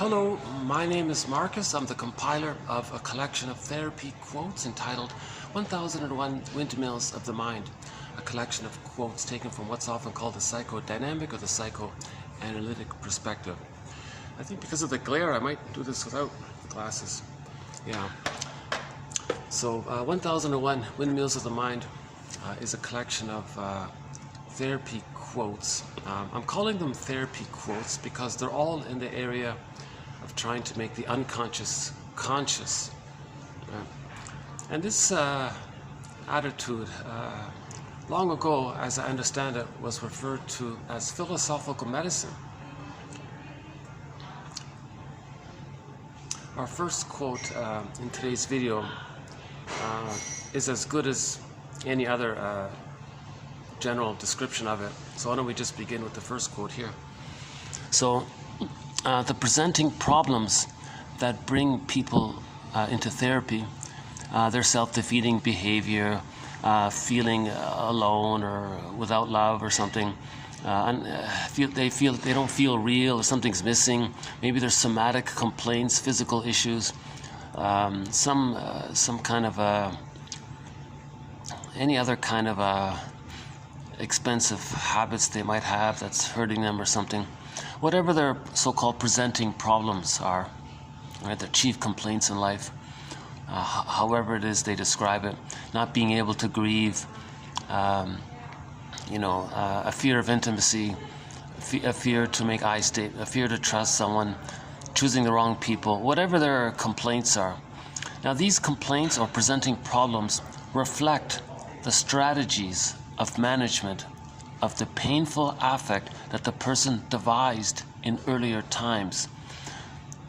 Hello, my name is Marcus. I'm the compiler of a collection of therapy quotes entitled 1001 Windmills of the Mind, a collection of quotes taken from what's often called the psychodynamic or the psychoanalytic perspective. I think because of the glare, I might do this without glasses. Yeah. So 1001 Windmills of the Mind is a collection of therapy quotes. I'm calling them therapy quotes because they're all in the area of trying to make the unconscious conscious. And this attitude, long ago, as I understand it, was referred to as philosophical medicine. Our first quote in today's video is as good as any other general description of it. So why don't we just begin with the first quote here. So the presenting problems that bring people into therapy, their self-defeating behavior, feeling alone or without love or something, they don't feel real, or something's missing. Maybe there's somatic complaints, physical issues, some kind of any other kind of expensive habits they might have that's hurting them or something. Whatever their so-called presenting problems are, right, their chief complaints in life, however it is they describe it, not being able to grieve, a fear of intimacy, a fear to make eye state, a fear to trust someone, choosing the wrong people, whatever their complaints are. Now these complaints or presenting problems reflect the strategies of management of the painful affect that the person devised in earlier times.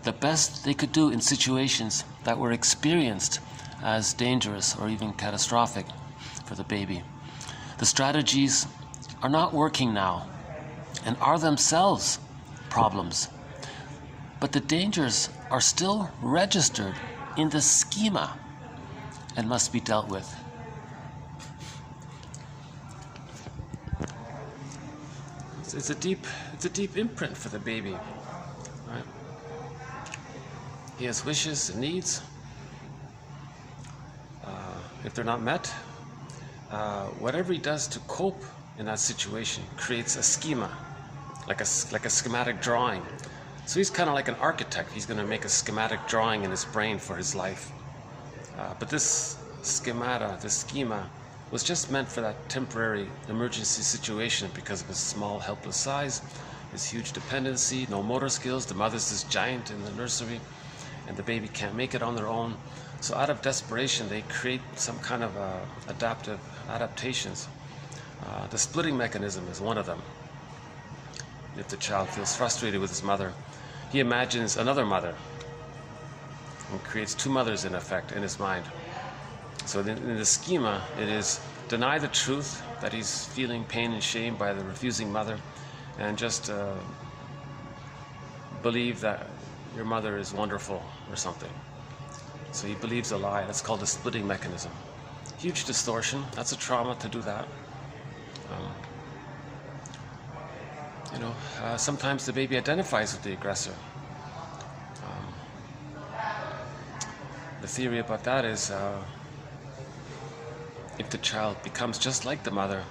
The best they could do in situations that were experienced as dangerous or even catastrophic for the baby. The strategies are not working now and are themselves problems, but the dangers are still registered in the schema and must be dealt with. It's a deep imprint for the baby, right? He has wishes and needs. If they're not met, whatever he does to cope in that situation creates a schema, like a schematic drawing. So he's kind of like an architect. He's going to make a schematic drawing in his brain for his life. But this schema, was just meant for that temporary emergency situation because of his small, helpless size, his huge dependency, no motor skills. The mother's this giant in the nursery, and the baby can't make it on their own. So out of desperation, they create some kind of adaptations. The splitting mechanism is one of them. If the child feels frustrated with his mother, he imagines another mother and creates two mothers in effect in his mind. So in the schema, it is deny the truth that he's feeling pain and shame by the refusing mother, and just believe that your mother is wonderful or something. So he believes a lie. That's called the splitting mechanism. Huge distortion. That's a trauma to do that. Sometimes the baby identifies with the aggressor. The theory about that is if the child becomes just like the mother,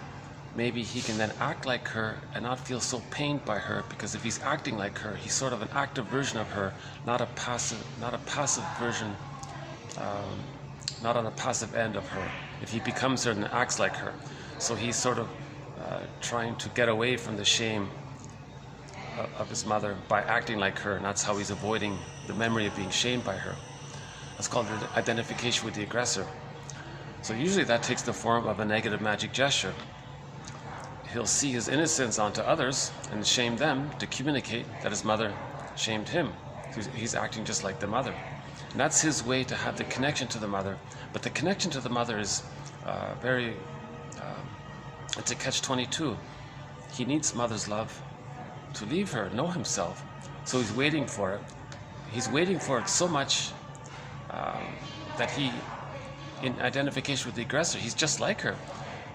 maybe he can then act like her and not feel so pained by her, because if he's acting like her, he's sort of an active version of her, not a passive version, not on a passive end of her. If he becomes her and acts like her, so he's sort of trying to get away from the shame of his mother by acting like her, and that's how he's avoiding the memory of being shamed by her. That's called identification with the aggressor. So usually that takes the form of a negative magic gesture. He'll see his innocence onto others and shame them to communicate that his mother shamed him. He's acting just like the mother. And that's his way to have the connection to the mother. But the connection to the mother is it's a catch-22. He needs mother's love to leave her, know himself. So he's waiting for it. He's waiting for it so much that he, in identification with the aggressor, he's just like her.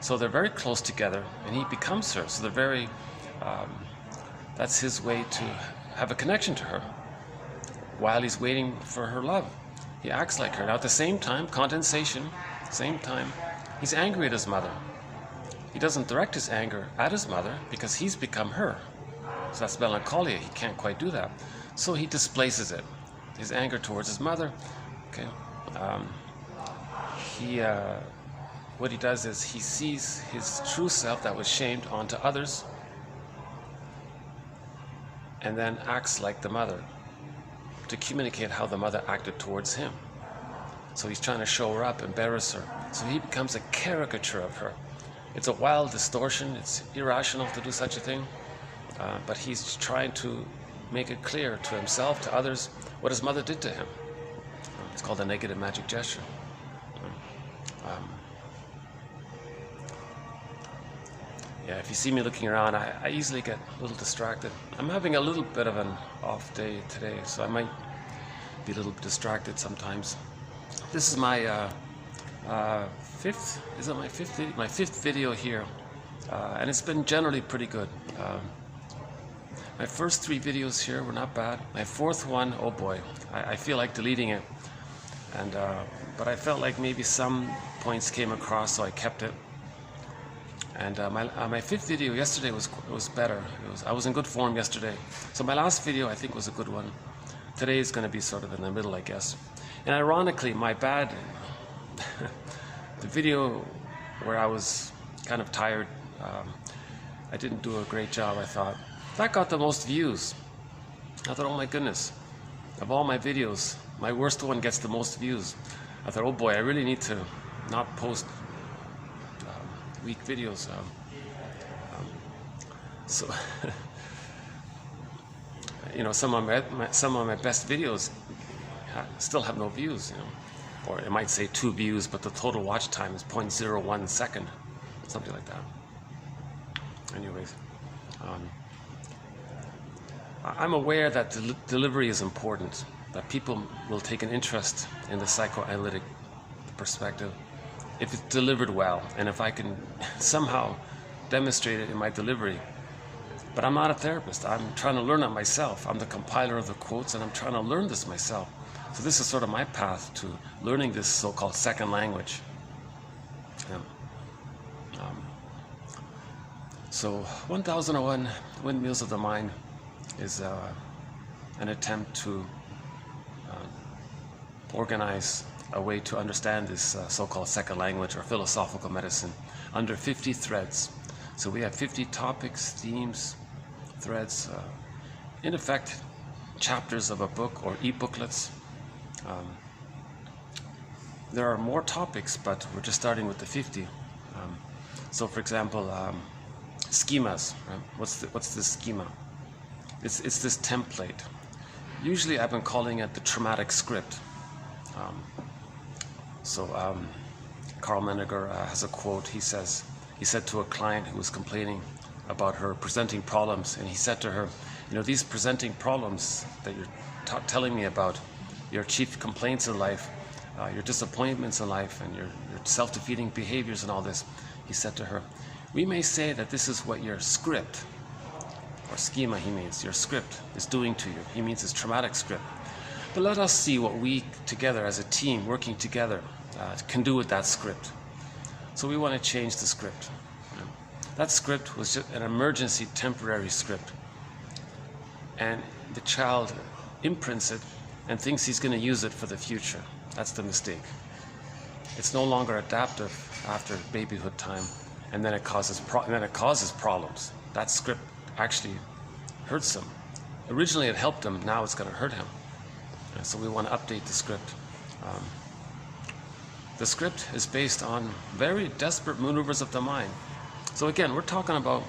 So they're very close together, and he becomes her. So they're very, that's his way to have a connection to her. while he's waiting for her love. He acts like her. Now at the same time, condensation, same time, he's angry at his mother. He doesn't direct his anger at his mother because he's become her. So that's melancholia. He can't quite do that. So he displaces it. His anger towards his mother. Okay. What he does is he sees his true self that was shamed onto others, and then acts like the mother to communicate how the mother acted towards him. So he's trying to show her up, embarrass her. So he becomes a caricature of her. It's a wild distortion. It's irrational to do such a thing. But he's trying to make it clear to himself, to others, what his mother did to him. It's called a negative magic gesture. Yeah, if you see me looking around, I easily get a little distracted. I'm having a little bit of an off day today, so I might be a little distracted sometimes. This is my fifth video here, and it's been generally pretty good. My first 3 videos here were not bad. My 4th one, oh boy, I feel like deleting it, and but I felt like maybe some points came across, so I kept it. And my 5th video yesterday was better. I was in good form yesterday. So my last video I think was a good one. Today is going to be sort of in the middle, I guess. And ironically, my bad, the video where I was kind of tired, I didn't do a great job, I thought. That got the most views. I thought, oh my goodness, of all my videos, my worst one gets the most views. I thought, oh boy, I really need to not post weak videos. So, you know, some of my best videos still have no views. You know, or it might say 2 views, but the total watch time is 0.01 second, something like that. Anyways, I'm aware that delivery is important. That people will take an interest in the psychoanalytic perspective if it's delivered well, and if I can somehow demonstrate it in my delivery. But I'm not a therapist. I'm trying to learn it myself. I'm the compiler of the quotes, and I'm trying to learn this myself. So this is sort of my path to learning this so-called second language. So 1001 Windmills of the Mind is an attempt to organize a way to understand this so-called second language or philosophical medicine under 50 threads. So we have 50 topics, themes, threads, in effect, chapters of a book or e-booklets. There are more topics, but we're just starting with the 50. So for example, schemas, right? What's this schema? It's this template. Usually I've been calling it the traumatic script. Carl Menninger has a quote. He said to a client who was complaining about her presenting problems, and he said to her, you know, these presenting problems that you're telling me about, your chief complaints in life, your disappointments in life, and your self-defeating behaviors and all this, he said to her, we may say that this is what your script, or schema he means, your script is doing to you. He means his traumatic script. But let us see what we together as a team working together can do with that script. So we want to change the script. That script was just an emergency temporary script. And the child imprints it and thinks he's going to use it for the future. That's the mistake. It's no longer adaptive after babyhood time, and then it causes problems. That script actually hurts him. Originally it helped him, now it's going to hurt him. And so we want to update the script. The script is based on very desperate maneuvers of the mind. So again, we're talking about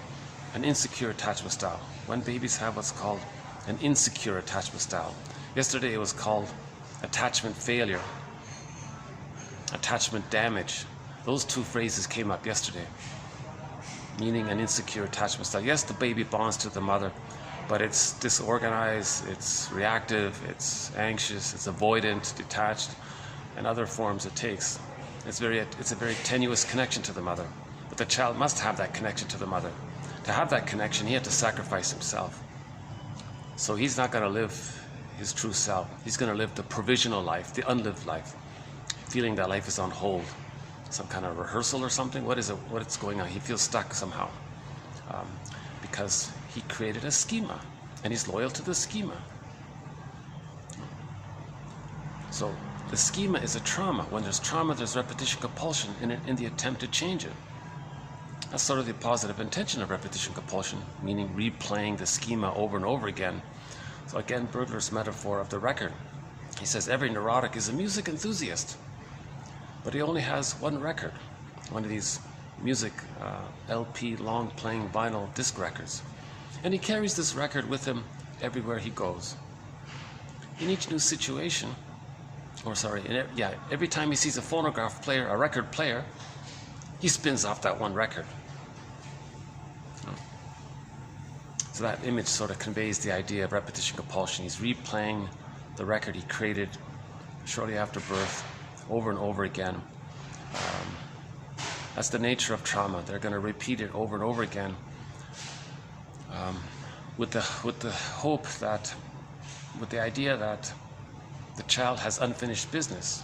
an insecure attachment style. When babies have what's called an insecure attachment style. Yesterday it was called attachment failure, attachment damage. Those 2 phrases came up yesterday, meaning an insecure attachment style. Yes, the baby bonds to the mother, but it's disorganized, it's reactive, it's anxious, it's avoidant, detached, and other forms it takes. It's a very tenuous connection to the mother. But the child must have that connection to the mother. To have that connection, he had to sacrifice himself. So he's not going to live his true self. He's going to live the provisional life, the unlived life, feeling that life is on hold. Some kind of rehearsal or something. What is it? What's going on? He feels stuck somehow because he created a schema and he's loyal to the schema. So the schema is a trauma. When there's trauma, there's repetition compulsion in the attempt to change it. That's sort of the positive intention of repetition compulsion, meaning replaying the schema over and over again. So again, Bergler's metaphor of the record. He says every neurotic is a music enthusiast, but he only has one record, one of these music LP long playing vinyl disc records. And he carries this record with him everywhere he goes. In each new situation, every time he sees a phonograph player, a record player, he spins off that one record. So that image sort of conveys the idea of repetition compulsion. He's replaying the record he created shortly after birth over and over again. That's the nature of trauma. They're going to repeat it over and over again with the hope that, with the idea that the child has unfinished business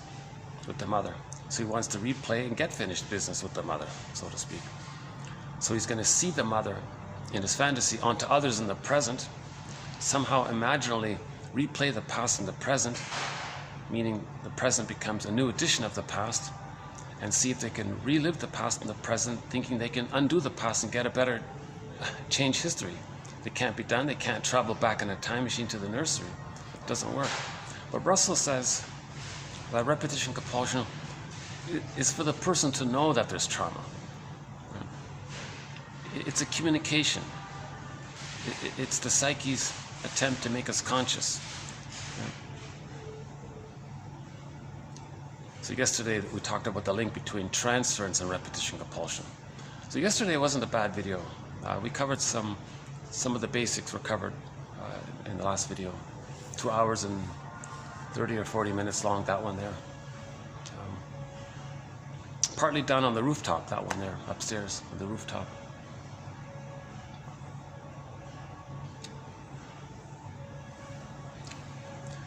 with the mother. So he wants to replay and get finished business with the mother, so to speak. So he's going to see the mother in his fantasy onto others in the present, somehow imaginally replay the past in the present, meaning the present becomes a new edition of the past, and see if they can relive the past in the present, thinking they can undo the past and get a better change history. It can't be done. They can't travel back in a time machine to the nursery. It doesn't work. But Russell says that repetition compulsion is for the person to know that there's trauma. It's a communication. It's the psyche's attempt to make us conscious. So yesterday we talked about the link between transference and repetition compulsion. So yesterday wasn't a bad video. We covered some of the basics were covered in the last video. 2 hours and 30 or 40 minutes long, that one there. Partly done on the rooftop, that one there, upstairs on the rooftop.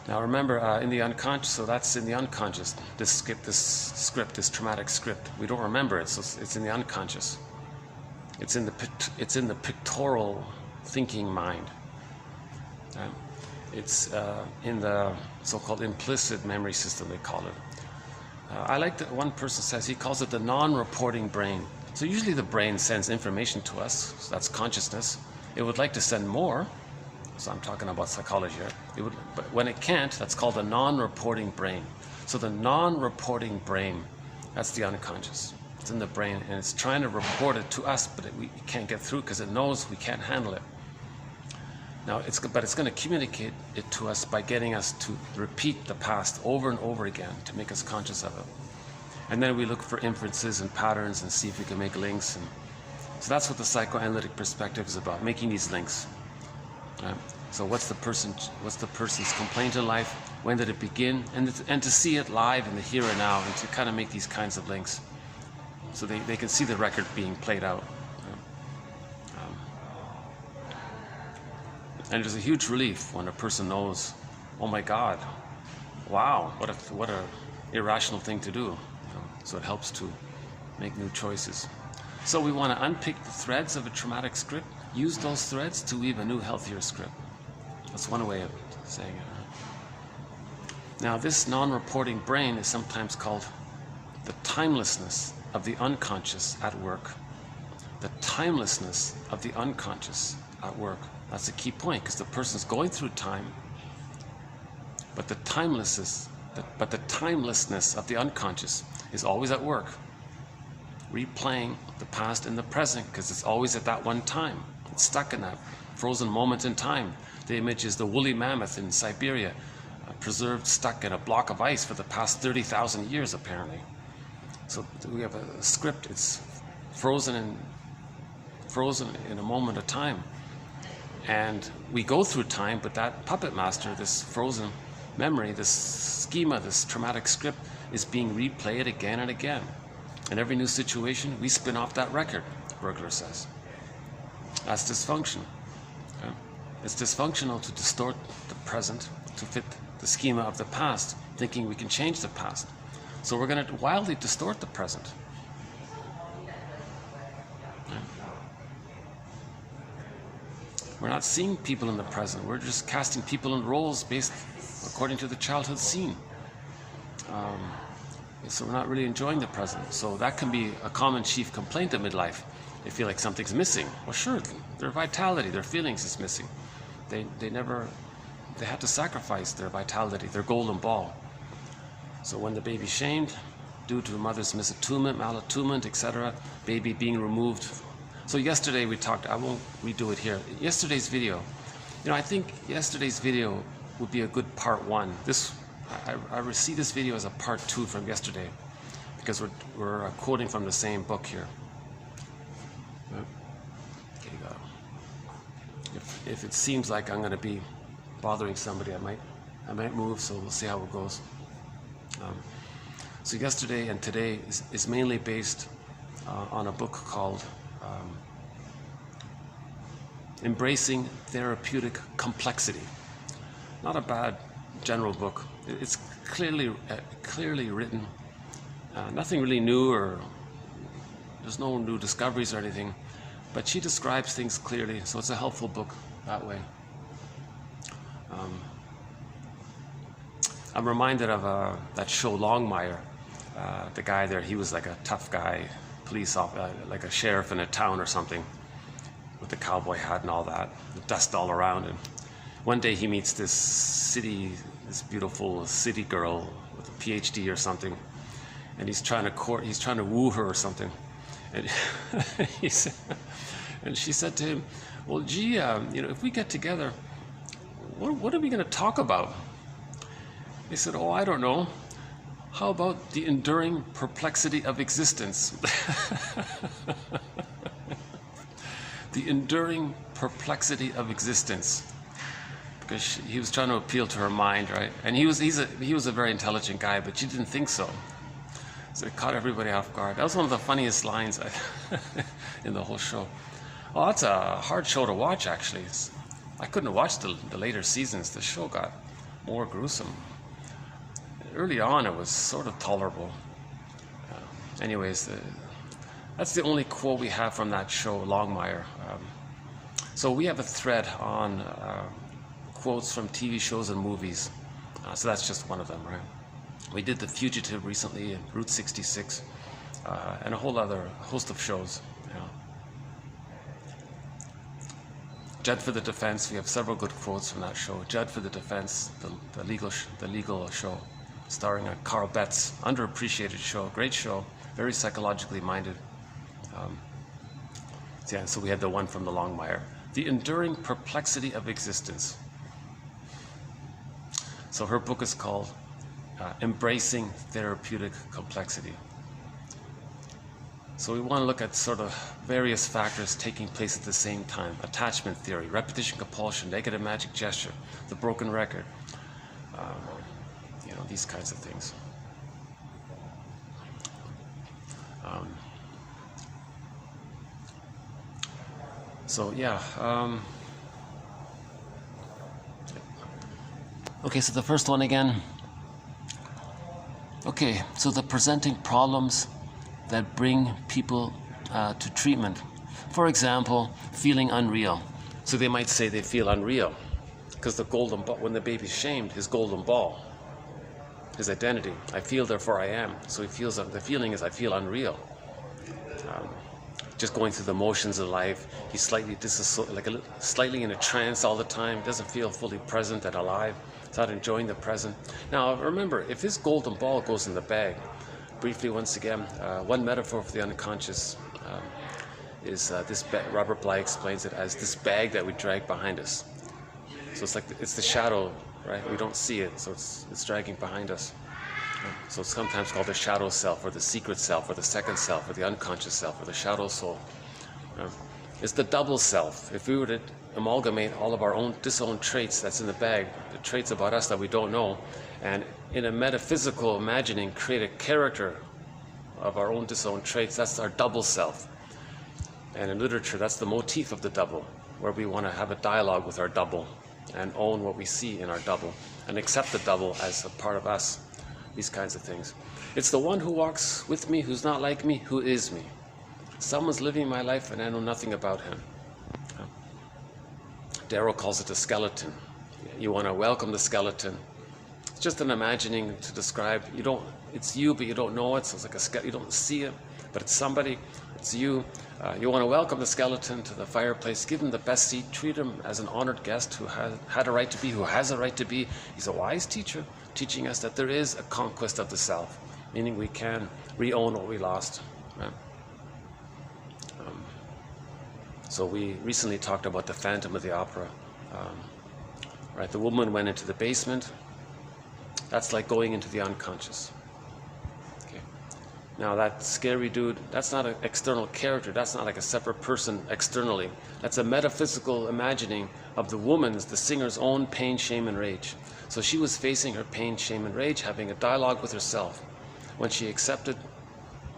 Now remember, in the unconscious, so that's in the unconscious, this traumatic script. We don't remember it, so it's in the unconscious. It's in the pictorial thinking mind. It's in the so-called implicit memory system, they call it. I like that one person says, he calls it the non-reporting brain. So usually the brain sends information to us, so that's consciousness. It would like to send more. So I'm talking about psychology here. But when it can't, that's called the non-reporting brain. So the non-reporting brain, that's the unconscious. It's in the brain, and it's trying to report it to us, but we can't get through because it knows we can't handle it. Now, it's going to communicate it to us by getting us to repeat the past over and over again to make us conscious of it. And then we look for inferences and patterns and see if we can make links. And so that's what the psychoanalytic perspective is about, making these links. So what's the person's complaint in life? When did it begin? And to see it live in the here and now, and to kind of make these kinds of links, so they can see the record being played out. And there's a huge relief when a person knows, oh my God, wow, what a irrational thing to do. So it helps to make new choices. So we want to unpick the threads of a traumatic script, use those threads to weave a new, healthier script. That's one way of saying it. Now, this non-reporting brain is sometimes called the timelessness of the unconscious at work. The timelessness of the unconscious at work. That's a key point, because the person's going through time, but the timelessness of the unconscious is always at work, replaying the past in the present, because it's always at that one time. It's stuck in that frozen moment in time. The image is the woolly mammoth in Siberia, preserved, stuck in a block of ice for the past 30,000 years, apparently. So we have a script. It's frozen in a moment of time. And we go through time, but that puppet master, this frozen memory, this schema, this traumatic script, is being replayed again and again. In every new situation, we spin off that record, Bergler says. That's dysfunction. It's dysfunctional to distort the present to fit the schema of the past, thinking we can change the past. So we're going to wildly distort the present. We're not seeing people in the present. We're just casting people in roles based according to the childhood scene. So we're not really enjoying the present. So that can be a common chief complaint of midlife. They feel like something's missing. Well, sure, their vitality, their feelings is missing. They had to sacrifice their vitality, their golden ball. So when the baby's shamed, due to mother's misattunement, malattunement, etc., baby being removed. So yesterday we talked, I won't redo it here. Yesterday's video, I think yesterday's video would be a good part one. I see this video as a part two from yesterday, because we're quoting from the same book here. Okay, if it seems like I'm going to be bothering somebody, I might move. So we'll see how it goes. So yesterday and today is mainly based on a book called Embracing Therapeutic Complexity. Not a bad general book. It's clearly written. Nothing really new, or there's no new discoveries or anything, but she describes things clearly, so it's a helpful book that way. I'm reminded of that show Longmire. The guy there, he was like a tough guy, police officer, like a sheriff in a town or something, with the cowboy hat and all that, the dust all around him. One day he meets this beautiful city girl with a PhD or something, and he's trying to woo her or something, and and she said to him, "Well, gee, if we get together, what are we going to talk about?" He said, "Oh, I don't know. How about the enduring perplexity of existence?" The enduring perplexity of existence. Because he was trying to appeal to her mind, right? And he was a very intelligent guy, but she didn't think so. So it caught everybody off guard. That was one of the funniest lines in the whole show. Well, that's a hard show to watch, actually. I couldn't watch the later seasons. The show got more gruesome. Early on, it was sort of tolerable. Anyways, that's the only quote we have from that show, Longmire. So we have a thread on quotes from TV shows and movies. So that's just one of them, right? We did The Fugitive recently, and Route 66, and a whole other host of shows. Judd for the Defense, we have several good quotes from that show. Judd for the Defense, the legal show, starring Carl Betts, underappreciated show, great show, very psychologically minded. So we had the one from the Longmire, The Enduring Perplexity of Existence. So her book is called Embracing Therapeutic Complexity. So we want to look at sort of various factors taking place at the same time. Attachment theory, repetition compulsion, negative magic gesture, the broken record, these kinds of things. Okay, so the first one again. Okay, so the presenting problems that bring people to treatment. For example, feeling unreal. So they might say they feel unreal because the golden ball, when the baby's shamed, his golden ball, his identity, I feel, therefore I am. So he feels, the feeling is I feel unreal. Just going through the motions of life. He's slightly in a trance all the time. Doesn't feel fully present and alive. He's not enjoying the present. Now remember, if his golden ball goes in the bag, briefly once again, one metaphor for the unconscious is this bag. Robert Bly explains it as this bag that we drag behind us. So it's the shadow, right? We don't see it, so it's dragging behind us. So it's sometimes called the shadow self, or the secret self, or the second self, or the unconscious self, or the shadow soul. It's the double self. If we were to amalgamate all of our own disowned traits that's in the bag, the traits about us that we don't know, and in a metaphysical imagining create a character of our own disowned traits, that's our double self. And in literature, that's the motif of the double, where we want to have a dialogue with our double and own what we see in our double. and accept the double as a part of us, these kinds of things. It's the one who walks with me, who's not like me, who is me. Someone's living my life and I know nothing about him. Darrow calls it a skeleton. You want to welcome the skeleton. It's just an imagining to describe, it's you, but you don't know it, so it's like a skeleton, you don't see it, but it's somebody, it's you. You want to welcome the skeleton to the fireplace, give him the best seat, treat him as an honored guest who had a right to be, who has a right to be. He's a wise teacher, teaching us that there is a conquest of the self, meaning we can re-own what we lost. Right? So we recently talked about the Phantom of the Opera. Right, the woman went into the basement. That's like going into the unconscious. Okay. Now that scary dude, that's not an external character. That's not like a separate person externally. That's a metaphysical imagining of the woman's, the singer's own pain, shame, and rage. So she was facing her pain, shame, and rage, having a dialogue with herself. When she accepted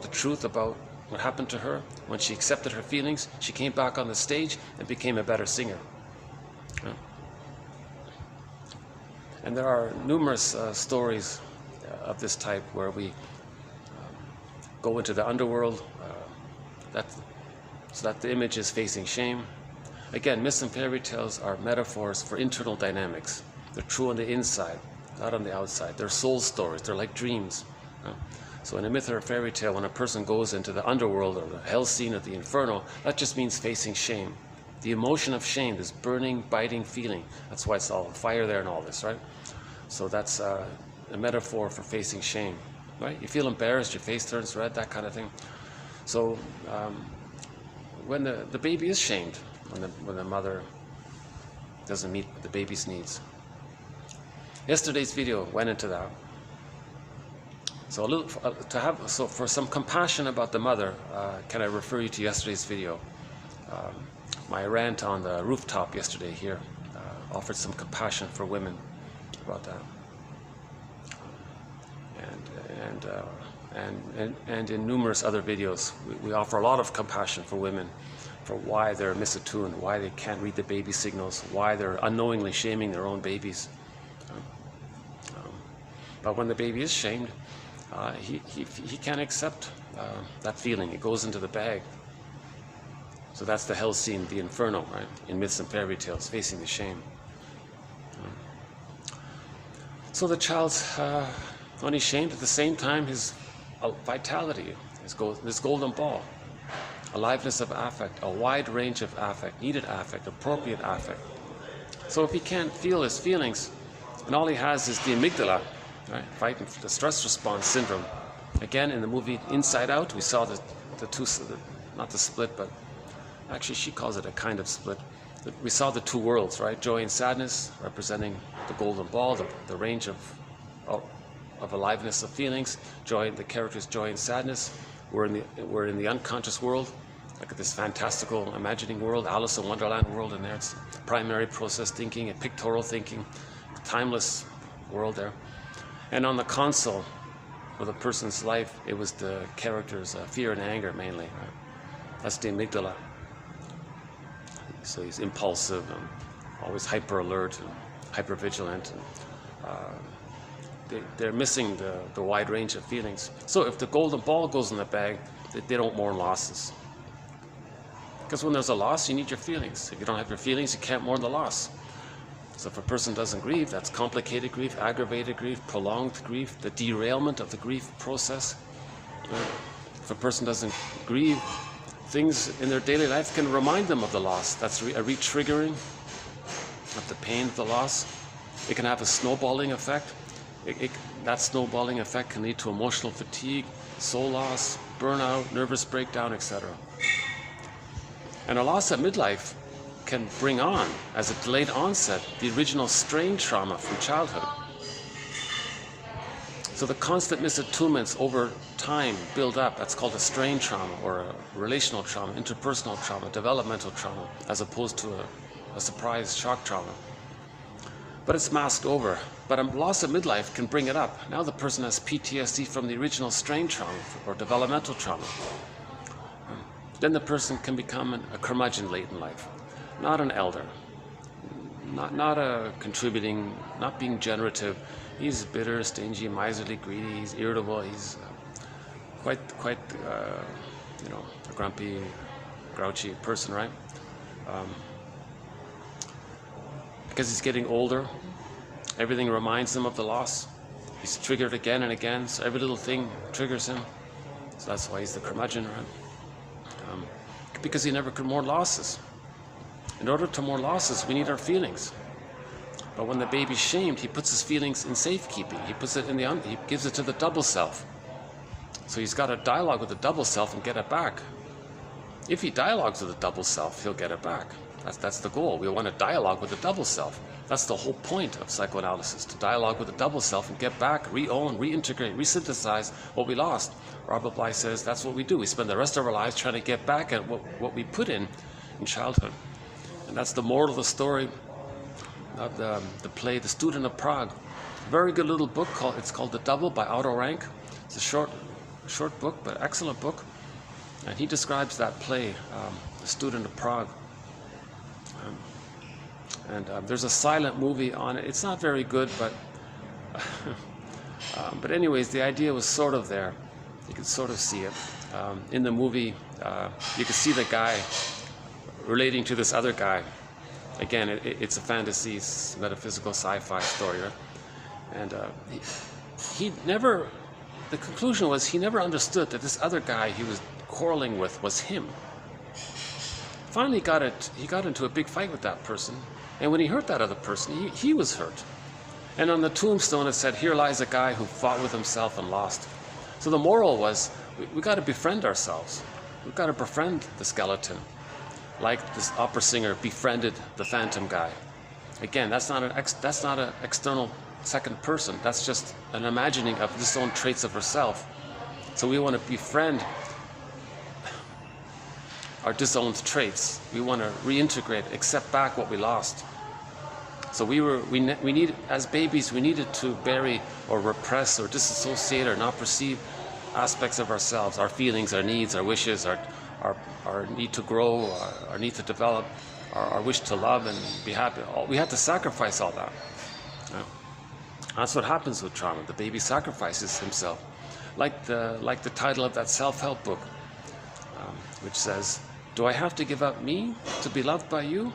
the truth about what happened to her, when she accepted her feelings, she came back on the stage and became a better singer. Yeah. And there are numerous stories of this type where we go into the underworld, so that the image is facing shame. Again, myths and fairy tales are metaphors for internal dynamics. They're true on the inside, not on the outside. They're soul stories. They're like dreams. So in a myth or a fairy tale, when a person goes into the underworld or the hell scene or the inferno, that just means facing shame. The emotion of shame, this burning, biting feeling. That's why it's all fire there and all this, right? So that's a metaphor for facing shame, right? You feel embarrassed, your face turns red, that kind of thing. So when the baby is shamed, when the mother doesn't meet the baby's needs. Yesterday's video went into that. So for some compassion about the mother, can I refer you to yesterday's video? My rant on the rooftop yesterday here offered some compassion for women about that, and in numerous other videos, we offer a lot of compassion for women, for why they're misattuned, why they can't read the baby signals, why they're unknowingly shaming their own babies. But when the baby is shamed, he can't accept that feeling. It goes into the bag. So that's the hell scene, the inferno, right? In myths and fairy tales, facing the shame. So the child's only shamed, at the same time his vitality, this golden ball, aliveness of affect, a wide range of affect, needed affect, appropriate affect. So if he can't feel his feelings, and all he has is the amygdala, right, fighting for the stress response syndrome. Again, in the movie Inside Out, we saw the two, not the split, but actually she calls it a kind of split. We saw the two worlds, right? Joy and sadness, representing the golden ball, the range of aliveness of feelings. Joy, the characters joy and sadness. We're in the unconscious world. Look at this fantastical imagining world, Alice in Wonderland world in there. It's primary process thinking and pictorial thinking, timeless world there. And on the console of a person's life, it was the characters' fear and anger mainly. Right? That's the amygdala. So he's impulsive and always hyper alert and hyper vigilant. They're missing the wide range of feelings. So if the golden ball goes in the bag, they don't mourn losses. Because when there's a loss, you need your feelings. If you don't have your feelings, you can't mourn the loss. So if a person doesn't grieve, that's complicated grief, aggravated grief, prolonged grief, the derailment of the grief process. If a person doesn't grieve, things in their daily life can remind them of the loss. That's a re-triggering of the pain of the loss. It can have a snowballing effect. That snowballing effect can lead to emotional fatigue, soul loss, burnout, nervous breakdown, etc. And a loss at midlife can bring on, as a delayed onset, the original strain trauma from childhood. So the constant misattunements over time build up. That's called a strain trauma, or a relational trauma, interpersonal trauma, developmental trauma, as opposed to a surprise shock trauma. But it's masked over. But a loss at midlife can bring it up. Now the person has PTSD from the original strain trauma or developmental trauma. Then the person can become a curmudgeon late in life. Not an elder, not contributing, not being generative. He's bitter, stingy, miserly, greedy. He's irritable. He's quite you know, a grumpy, grouchy person, right? Because he's getting older, everything reminds him of the loss. He's triggered again and again, so every little thing triggers him. So that's why he's the curmudgeon, right? Because he never could mourn losses. In order to mourn losses, we need our feelings. But when the baby's shamed, he puts his feelings in safekeeping. He puts it in he gives it to the double self. So he's got to dialogue with the double self and get it back. If he dialogues with the double self, he'll get it back. That's the goal. We want to dialogue with the double self. That's the whole point of psychoanalysis, to dialogue with the double self and get back, re-own, reintegrate, resynthesize what we lost. Robert Bly says that's what we do. We spend the rest of our lives trying to get back at what we put in childhood. And that's the moral of the story of the play, The Student of Prague. Very good little book, it's called The Double by Otto Rank. It's a short book, but excellent book. And he describes that play, The Student of Prague. There's a silent movie on it. It's not very good, but anyways, the idea was sort of there. You could sort of see it. In the movie, you could see the guy relating to this other guy. Again, it's a fantasy, it's a metaphysical sci-fi story, right? And he never, the conclusion was he never understood that this other guy he was quarreling with was him. Finally he got into a big fight with that person, and when he hurt that other person, he was hurt. And on the tombstone it said, "Here lies a guy who fought with himself and lost." So the moral was, we got to befriend ourselves. We've got to befriend the skeleton, like this opera singer befriended the phantom guy. Again, that's not an external second person. That's just an imagining of this own traits of herself. So we want to befriend our disowned traits. We want to reintegrate, accept back what we lost. So we need, as babies, we needed to bury or repress or disassociate or not perceive aspects of ourselves, our feelings, our needs, our wishes, our need to grow, our need to develop, our wish to love and be happy. We had to sacrifice all that. Yeah. That's what happens with trauma. The baby sacrifices himself, like the title of that self-help book, which says, "Do I have to give up me to be loved by you?"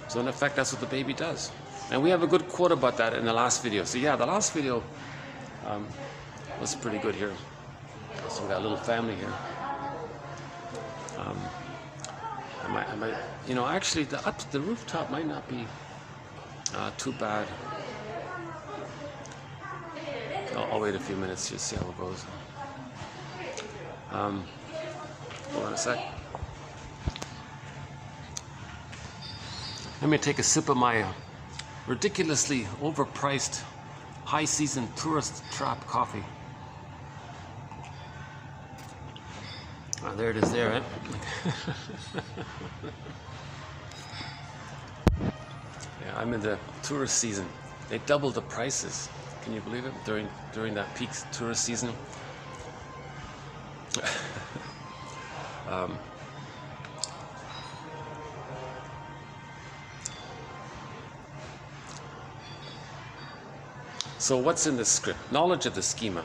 So in effect, that's what the baby does. And we have a good quote about that in the last video. So yeah, the last video was pretty good here. So we got a little family here. You know, actually, the rooftop might not be too bad. I'll wait a few minutes just see how it goes. Hold on a sec. Let me take a sip of my ridiculously overpriced, high-season tourist trap coffee. Oh, there it is there, right? Yeah, I'm in the tourist season. They doubled the prices. Can you believe it? During that peak tourist season. So what's in this script? Knowledge of the schema.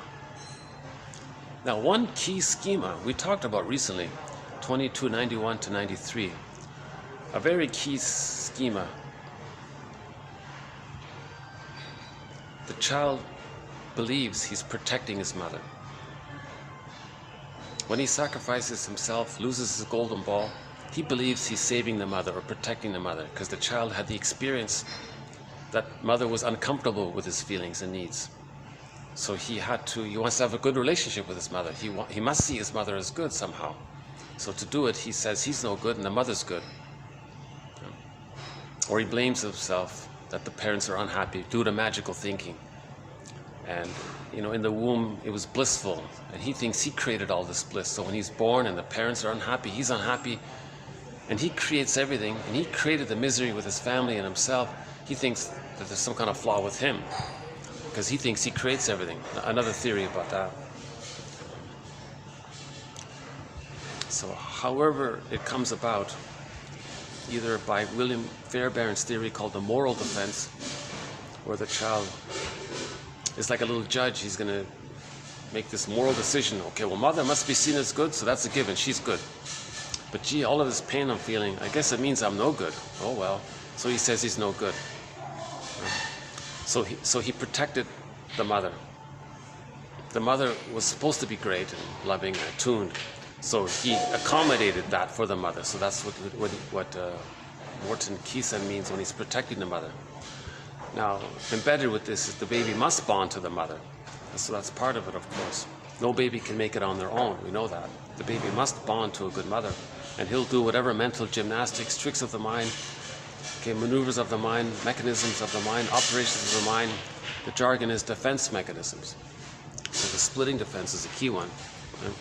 Now, one key schema we talked about recently, 2291 to 93, a very key schema. The child believes he's protecting his mother. When he sacrifices himself, loses his golden ball, he believes he's saving the mother or protecting the mother because the child had the experience that mother was uncomfortable with his feelings and needs. So he wants to have a good relationship with his mother. He must see his mother as good somehow. So to do it, he says he's no good and the mother's good. Or he blames himself that the parents are unhappy due to magical thinking. And you know, in the womb it was blissful, and he thinks he created all this bliss. So when he's born and the parents are unhappy, he's unhappy, and he creates everything, and he created the misery with his family and himself. He thinks that there's some kind of flaw with him because he thinks he creates everything. Another theory about that. So however it comes about, either by William Fairbairn's theory called the moral defense, where the child is like a little judge. He's going to make this moral decision. Okay, well, mother must be seen as good, so that's a given. She's good. But gee, all of this pain I'm feeling, I guess it means I'm no good. Oh well. So he says he's no good. So he protected the mother. The mother was supposed to be great and loving and attuned. So he accommodated that for the mother. So that's what Morton Keysen means when he's protecting the mother. Now, embedded with this is the baby must bond to the mother. So that's part of it, of course. No baby can make it on their own. We know that. The baby must bond to a good mother. And he'll do whatever mental gymnastics, tricks of the mind, maneuvers of the mind, mechanisms of the mind, operations of the mind. The jargon is defense mechanisms. So the splitting defense is a key one. Right?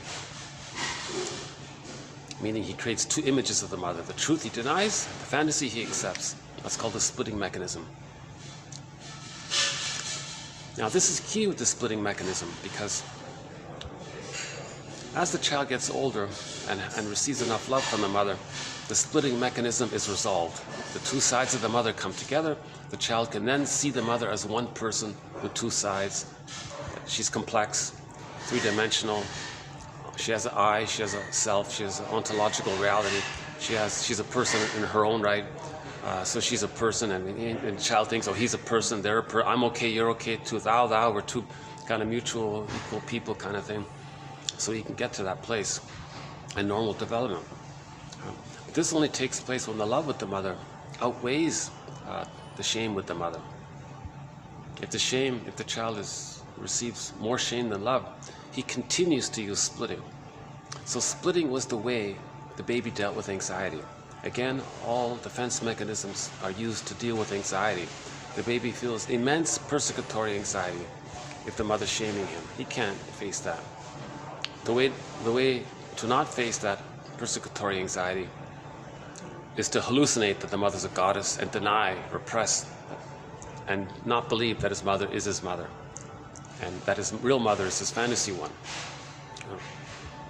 Meaning he creates two images of the mother. The truth he denies, the fantasy he accepts. That's called the splitting mechanism. Now this is key with the splitting mechanism, because as the child gets older and receives enough love from the mother, the splitting mechanism is resolved. The two sides of the mother come together. The child can then see the mother as one person with two sides. She's complex, three-dimensional. She has an I, she has a self, she has an ontological reality. She's a person in her own right. So she's a person, and the child thinks, oh, he's a person, they're a person, I'm okay, you're okay too, thou, we're two kind of mutual, equal people kind of thing. So you can get to that place in normal development. But this only takes place when the love with the mother outweighs the shame with the mother. If the child receives more shame than love, he continues to use splitting. So splitting was the way the baby dealt with anxiety. Again, all defense mechanisms are used to deal with anxiety. The baby feels immense persecutory anxiety if the mother's shaming him. He can't face that. The way to not face that persecutory anxiety is to hallucinate that the mother's a goddess and deny, repress, and not believe that his mother is his mother, and that his real mother is his fantasy one.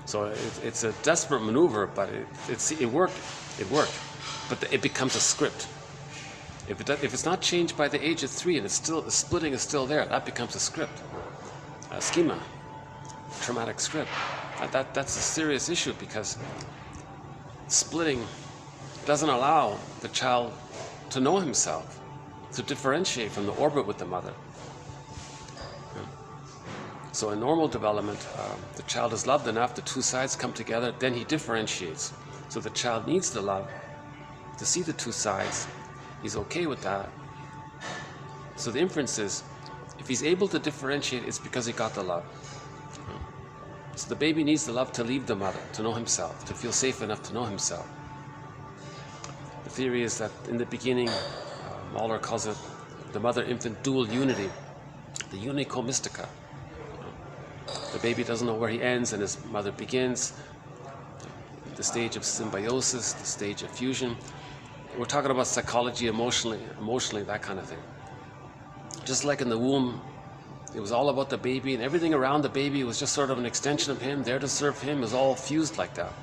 So it's a desperate maneuver, but it worked. It worked, but it becomes a script. If it's not changed by the age of 3 and the splitting is still there, that becomes a script, a schema, traumatic script. That's a serious issue, because splitting doesn't allow the child to know himself, to differentiate from the orbit with the mother. So in normal development, the child is loved enough, the two sides come together, then he differentiates. So the child needs the love to see the two sides. He's okay with that. So the inference is, if he's able to differentiate, it's because he got the love. So the baby needs the love to leave the mother, to know himself, to feel safe enough to know himself. The theory is that in the beginning, Mahler calls it the mother-infant dual unity, the unico mystica. The baby doesn't know where he ends and his mother begins. The stage of symbiosis, the stage of fusion. We're talking about psychology, emotionally, that kind of thing. Just like in the womb, it was all about the baby, and everything around the baby was just sort of an extension of him, there to serve him. It was all fused like that.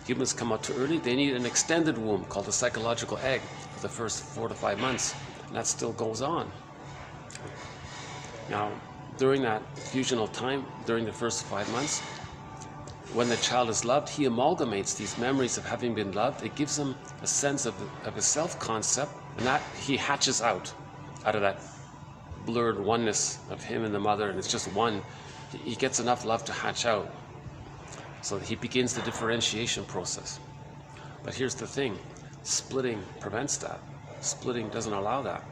Humans come out too early. They need an extended womb called the psychological egg for the first 4 to 5 months, and that still goes on. Now, during that fusional time, during the first 5 months, when the child is loved, he amalgamates these memories of having been loved. It gives him a sense of his self-concept, and that he hatches out of that blurred oneness of him and the mother, and it's just one. He gets enough love to hatch out. So he begins the differentiation process. But here's the thing, splitting prevents that. Splitting doesn't allow that.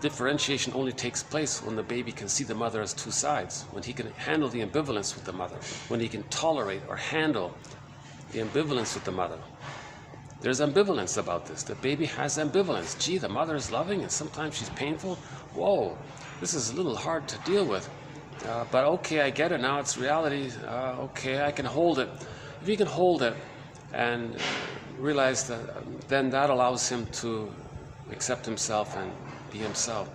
Differentiation only takes place when the baby can see the mother as two sides, when he can handle the ambivalence with the mother, when he can tolerate or handle the ambivalence with the mother. There's ambivalence about this. The baby has ambivalence. Gee, the mother is loving and sometimes she's painful. Whoa, this is a little hard to deal with. But okay, I get it now, it's reality. Okay, I can hold it. If he can hold it and realize that, then that allows him to accept himself and be himself.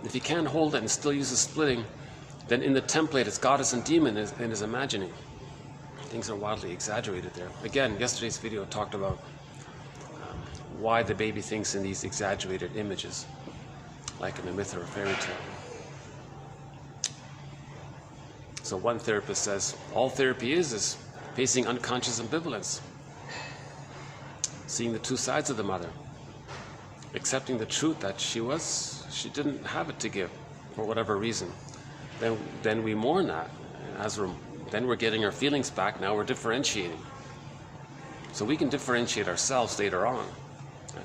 If he can't hold it and still uses splitting, then in the template it's goddess and demon in his imagining. Things are wildly exaggerated there. Again, yesterday's video talked about why the baby thinks in these exaggerated images, like in a myth or a fairy tale. So one therapist says, all therapy is facing unconscious ambivalence, seeing the two sides of the mother, accepting the truth that she didn't have it to give for whatever reason. Then we mourn that. Then we're getting our feelings back. Now we're differentiating. So we can differentiate ourselves later on.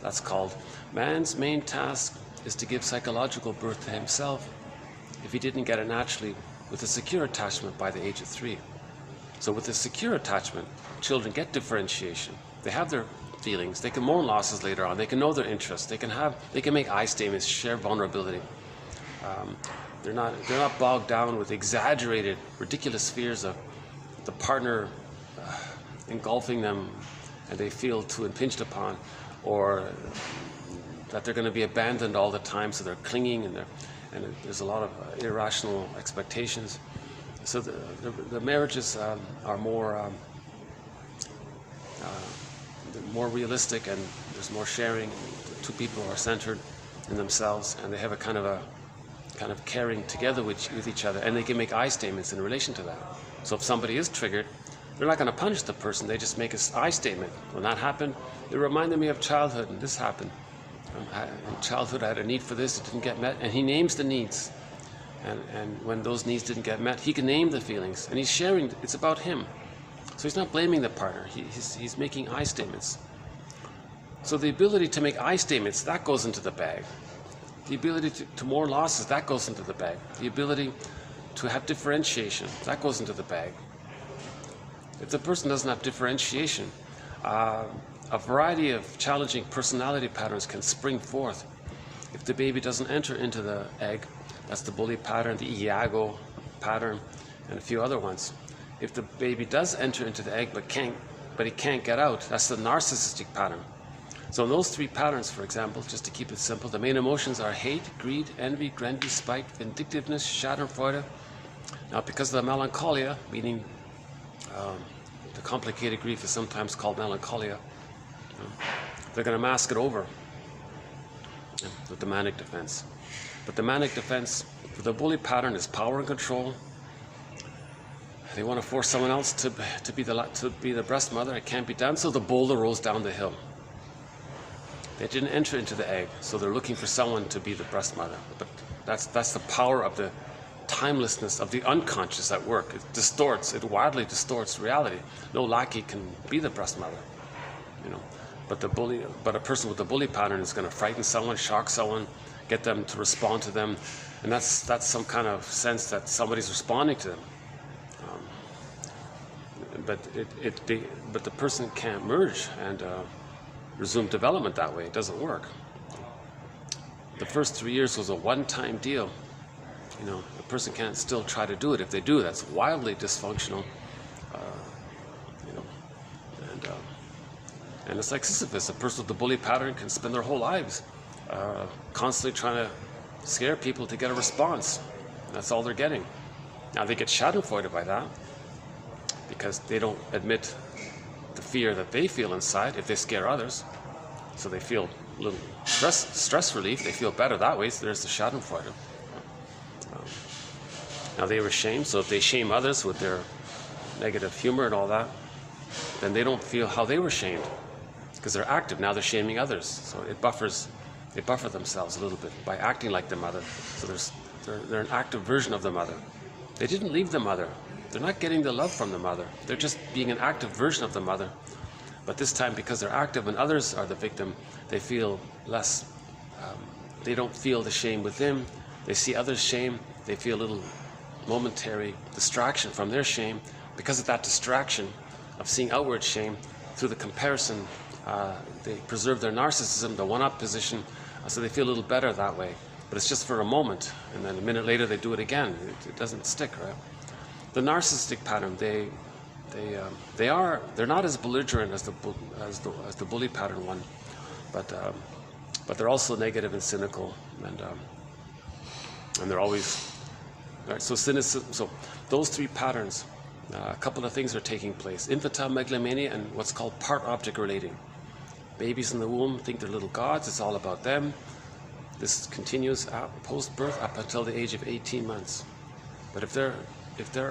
That's called man's main task is to give psychological birth to himself if he didn't get it naturally with a secure attachment by the age of 3. So with a secure attachment, children get differentiation. They have their feelings. They can mourn losses later on. They can know their interests. They can make I statements, share vulnerability. They're not bogged down with exaggerated, ridiculous fears of the partner engulfing them and they feel too impinged upon, or that they're going to be abandoned all the time, so they're clinging and there's a lot of irrational expectations. So the marriages are more realistic, and there's more sharing. The two people are centered in themselves, and they have a kind of caring together with each other, and they can make I statements in relation to that. So if somebody is triggered, they're not going to punish the person. They just make an I statement. When that happened, it reminded me of childhood, and this happened. In childhood, I had a need for this, it didn't get met, and he names the needs. And when those needs didn't get met, he can name the feelings, and he's sharing. It's about him. So he's not blaming the partner. He's making I statements. So the ability to make I statements, that goes into the bag. The ability to mourn losses, that goes into the bag. The ability to have differentiation, that goes into the bag. If the person doesn't have differentiation, a variety of challenging personality patterns can spring forth. If the baby doesn't enter into the egg, that's the bully pattern, the Iago pattern, and a few other ones. If the baby does enter into the egg but he can't get out, that's the narcissistic pattern. So in those 3 patterns, for example, just to keep it simple, the main emotions are hate, greed, envy, grandy, spite, vindictiveness, schadenfreude. Now, because of the melancholia, meaning the complicated grief is sometimes called melancholia, they're going to mask it over with the manic defense. But the manic defense for the bully pattern is power and control. They want to force someone else to be the breast mother. It can't be done, so the boulder rolls down the hill. They didn't enter into the egg, so they're looking for someone to be the breast mother. But that's the power of the timelessness of the unconscious at work. It wildly distorts reality. No lackey can be the breast mother, But a person with the bully pattern is going to frighten someone, shock someone, get them to respond to them, and that's some kind of sense that somebody's responding to them. But the person can't merge and resume development that way. It doesn't work. The first 3 years was a one-time deal. The person can't still try to do it. If they do, that's wildly dysfunctional. And it's like Sisyphus. A person with the bully pattern can spend their whole lives constantly trying to scare people to get a response. That's all they're getting. Now they get schadenfreude by that because they don't admit the fear that they feel inside if they scare others. So they feel a little stress relief. They feel better that way. So there's the schadenfreude. Now they were shamed, so if they shame others with their negative humor and all that, then they don't feel how they were shamed because they're active. Now they're shaming others, so they buffer themselves a little bit by acting like the mother. So they're an active version of the mother. They didn't leave the mother. They're not getting the love from the mother. They're just being an active version of the mother. But this time, because they're active and others are the victim, they feel less, they don't feel the shame within. They see others' shame. They feel a little momentary distraction from their shame. Because of that distraction of seeing outward shame, through the comparison, they preserve their narcissism, the one-up position, so they feel a little better that way. But it's just for a moment, and then a minute later they do it again. It doesn't stick, right? The narcissistic pattern, they're not as belligerent as the bully pattern one, but they're also negative and cynical, and they're always right. So cynicism. So those 3 patterns A couple of things are taking place. Infantile megalomania and what's called part-object relating. Babies in the womb think they're little gods, it's all about them. This continues post-birth up until the age of 18 months. But if their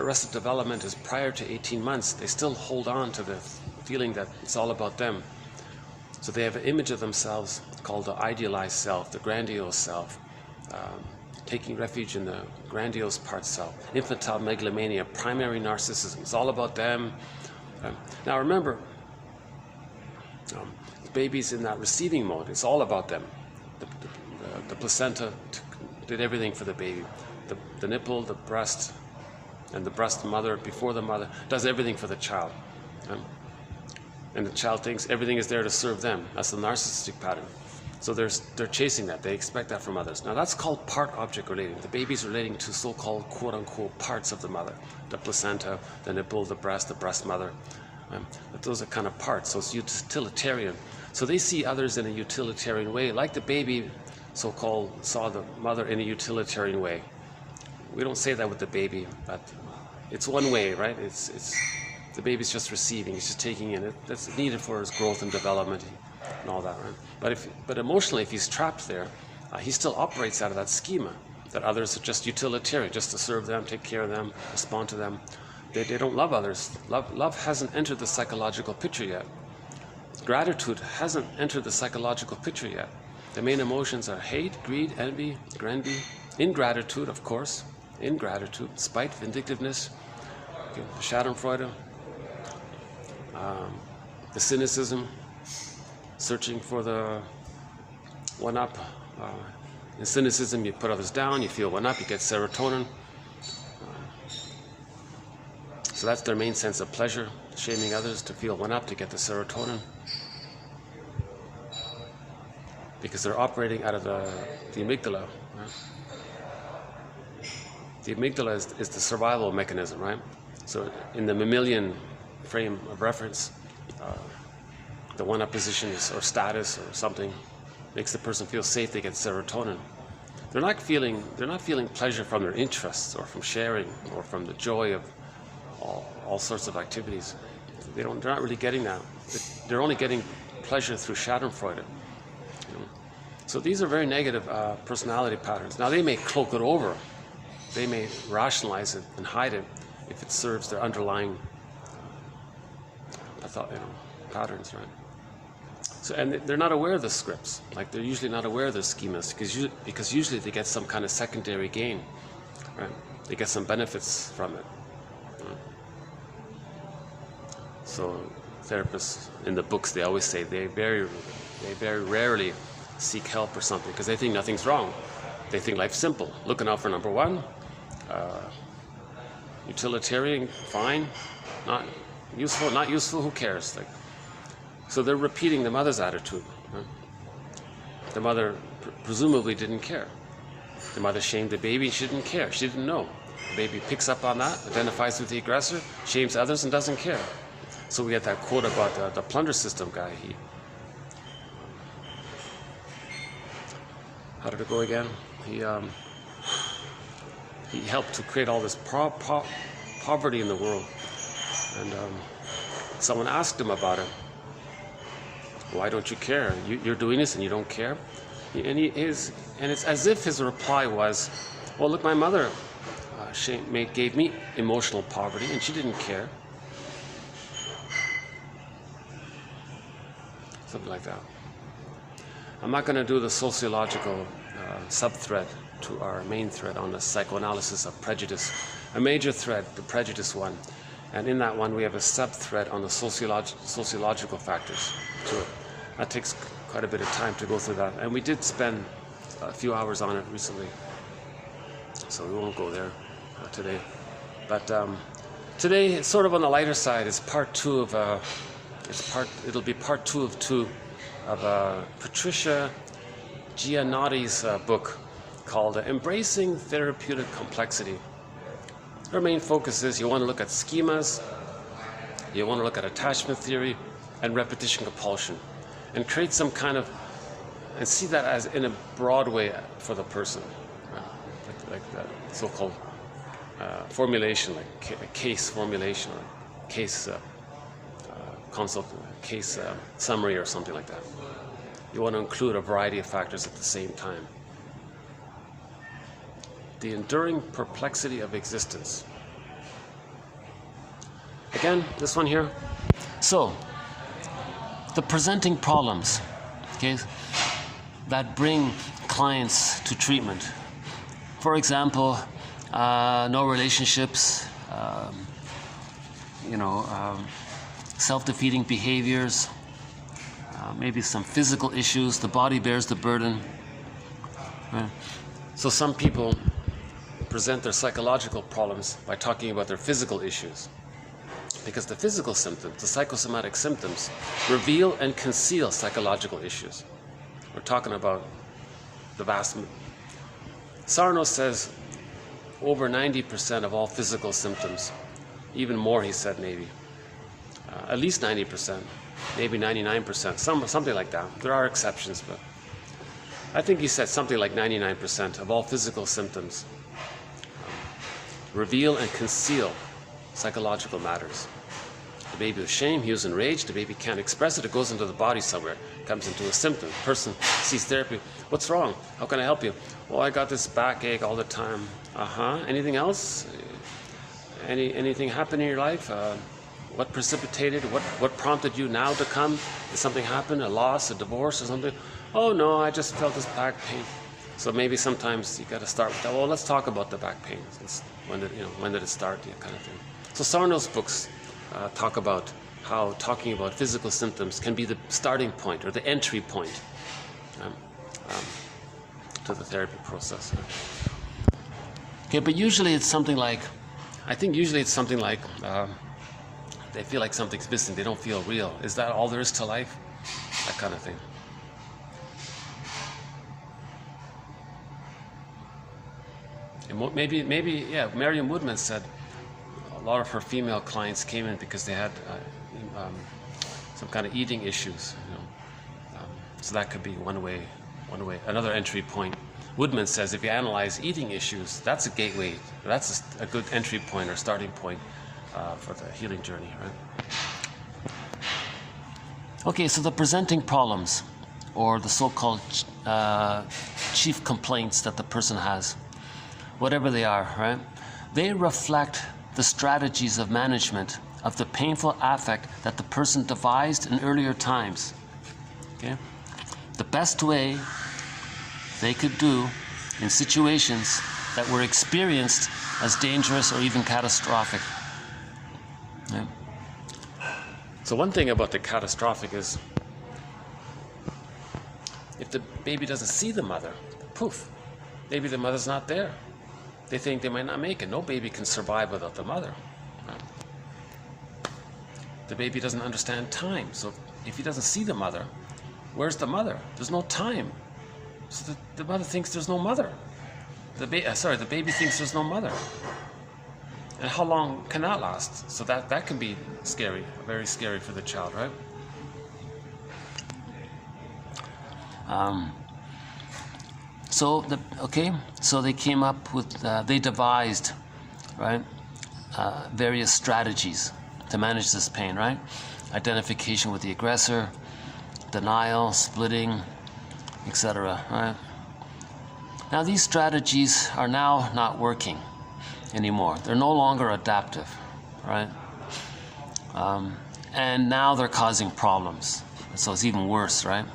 arrested development is prior to 18 months, they still hold on to the feeling that it's all about them. So they have an image of themselves called the idealized self, the grandiose self, taking refuge in the grandiose part self. Infantile megalomania, primary narcissism, it's all about them. Now remember, babies in that receiving mode, it's all about them. The placenta did everything for the baby. The nipple, the breast, and the breast mother before the mother does everything for the child. And the child thinks everything is there to serve them. That's the narcissistic pattern. So they're chasing that. They expect that from others. Now that's called part-object relating. The baby's relating to so-called quote-unquote parts of the mother. The placenta, the nipple, the breast mother. But those are kind of parts, so it's utilitarian. So they see others in a utilitarian way, like the baby so-called saw the mother in a utilitarian way. We don't say that with the baby, but it's one way, right? It's the baby's just receiving, he's just taking in it. That's needed for his growth and development and all that, right? But emotionally, if he's trapped there, he still operates out of that schema, that others are just utilitarian, just to serve them, take care of them, respond to them. They don't love others. Love hasn't entered the psychological picture yet. Gratitude hasn't entered the psychological picture yet. The main emotions are hate, greed, envy, ingratitude, of course, ingratitude, spite, vindictiveness, Schadenfreude, the cynicism, searching for the one-up. In cynicism, you put others down, you feel one-up, you get serotonin. So that's their main sense of pleasure, shaming others to feel one-up, to get the serotonin. Because they're operating out of the amygdala. Right? The amygdala is the survival mechanism, right? So in the mammalian frame of reference, the one-up position or status or something makes the person feel safe. They get serotonin. They're not feeling pleasure from their interests or from sharing or from the joy of all sorts of activities. They're not really getting that. They're only getting pleasure through Schadenfreude. So these are very negative personality patterns. Now they may cloak it over, they may rationalize it and hide it if it serves their underlying patterns, right? So, and they're not aware of the scripts. Like they're usually not aware of the schemas because usually they get some kind of secondary gain, right? They get some benefits from it. Right? So therapists in the books, they always say they very rarely seek help or something because they think nothing's wrong. They think life's simple. Looking out for number one, utilitarian, fine, not useful, who cares? Like, so they're repeating the mother's attitude. Right? The mother presumably didn't care. The mother shamed the baby, she didn't care, she didn't know. The baby picks up on that, identifies with the aggressor, shames others and doesn't care. So we get that quote about the plunder system guy. How did it go again? He helped to create all this poverty in the world. And someone asked him about it. Why don't you care? You're doing this and you don't care? And it's as if his reply was, well, look, my mother gave me emotional poverty and she didn't care. Something like that. I'm not going to do the sociological sub-thread to our main thread on the psychoanalysis of prejudice. A major thread, the prejudice one, and in that one we have a sub-thread on the sociological factors to it. That takes quite a bit of time to go through that, and we did spend a few hours on it recently, so we won't go there today. But today, it's sort of on the lighter side. It's part two of it'll be part two of two of Patricia Giannotti's book called Embracing Therapeutic Complexity. Her main focus is you want to look at schemas, you want to look at attachment theory and repetition compulsion and create some kind of, and see that as in a broad way for the person, right? like that so-called formulation, like a case formulation or case case summary or something like that. You want to include a variety of factors at the same time. The enduring perplexity of existence. Again, this one here. So, the presenting problems, okay, that bring clients to treatment. For example, no relationships, self-defeating behaviors, maybe some physical issues. The body bears the burden. Right? So some people present their psychological problems by talking about their physical issues, because the physical symptoms, the psychosomatic symptoms, reveal and conceal psychological issues. We're talking about the vast. Sarno says over 90% of all physical symptoms, even more, he said, maybe at least 90%, maybe 99%, something like that. There are exceptions, but I think he said something like 99% of all physical symptoms reveal and conceal psychological matters. The baby was shame, he was enraged, the baby can't express it, it goes into the body somewhere, comes into a symptom. The person sees therapy, what's wrong? How can I help you? Well, I got this backache all the time. Anything else? Anything happen in your life? What precipitated, what prompted you now to come? Did something happen, a loss, a divorce or something? Oh no, I just felt this back pain. So maybe sometimes you got to start with that. Well, let's talk about the back pain. When did it start, kind of thing. So Sarno's books talk about how talking about physical symptoms can be the starting point or the entry point to the therapy process. Okay, but usually it's something like, they feel like something's missing. They don't feel real. Is that all there is to life? That kind of thing. And maybe, Mariam Woodman said a lot of her female clients came in because they had some kind of eating issues. So that could be one way. Another entry point. Woodman says if you analyze eating issues, that's a gateway. That's a good entry point or starting point for the healing journey, right? Okay, so the presenting problems, or the so-called chief complaints that the person has, whatever they are, right? They reflect the strategies of management of the painful affect that the person devised in earlier times. Okay? The best way they could do in situations that were experienced as dangerous or even catastrophic. Yeah. So one thing about the catastrophic is if the baby doesn't see the mother, poof, maybe the mother's not there. They think they might not make it. No baby can survive without the mother. Right? The baby doesn't understand time. So if he doesn't see the mother, where's the mother? There's no time. So the mother thinks there's no mother. The baby thinks there's no mother. And how long can that last? So that can be scary, very scary for the child, right? So they came up with, they devised, right, various strategies to manage this pain, right? Identification with the aggressor, denial, splitting, etc., right? Now these strategies are now not working anymore. They're no longer adaptive, right? And now they're causing problems. So it's even worse, right?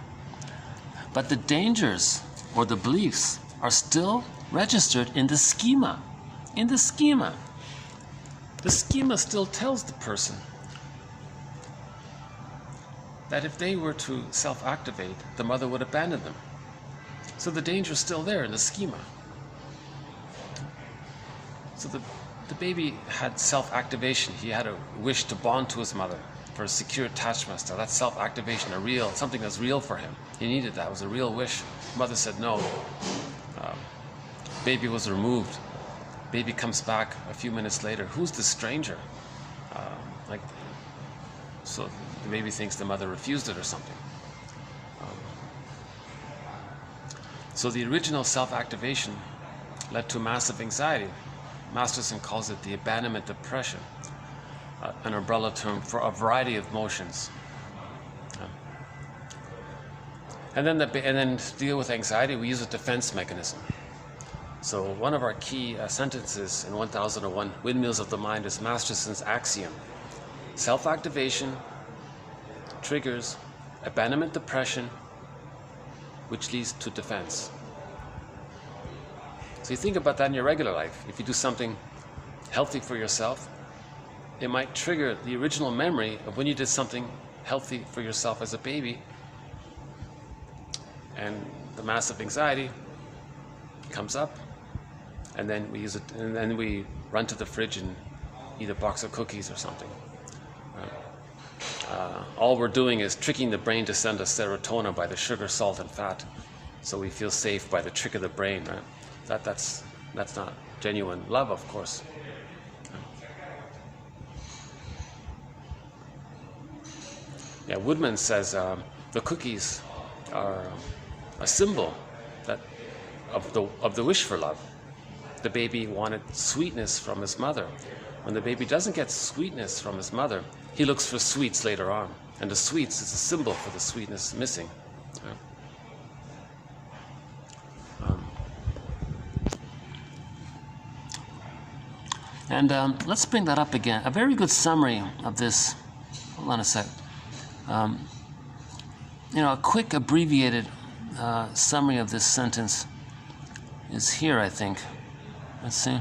But the dangers or the beliefs are still registered in the schema. In the schema. The schema still tells the person that if they were to self-activate, the mother would abandon them. So the danger is still there in the schema. So the baby had self-activation. He had a wish to bond to his mother for a secure attachment style. That's self-activation, something that's real for him. He needed that. It was a real wish. Mother said no. Baby was removed. Baby comes back a few minutes later. Who's the stranger? So the baby thinks the mother refused it or something. So the original self-activation led to massive anxiety. Masterson calls it the abandonment depression, an umbrella term for a variety of emotions. And then to deal with anxiety, we use a defense mechanism. So one of our key sentences in 1001 Windmills of the Mind is Masterson's axiom. Self-activation triggers abandonment depression, which leads to defense. So you think about that in your regular life. If you do something healthy for yourself, it might trigger the original memory of when you did something healthy for yourself as a baby, and the massive anxiety comes up, and then we use it, and then we run to the fridge and eat a box of cookies or something. All we're doing is tricking the brain to send us serotonin by the sugar, salt, and fat, so we feel safe by the trick of the brain, right? That's not genuine love, of course. Yeah, Woodman says the cookies are a symbol of the wish for love. The baby wanted sweetness from his mother. When the baby doesn't get sweetness from his mother, he looks for sweets later on, and the sweets is a symbol for the sweetness missing. And let's bring that up again. A very good summary of this. Hold on a sec. A quick abbreviated summary of this sentence is here, I think. Let's see.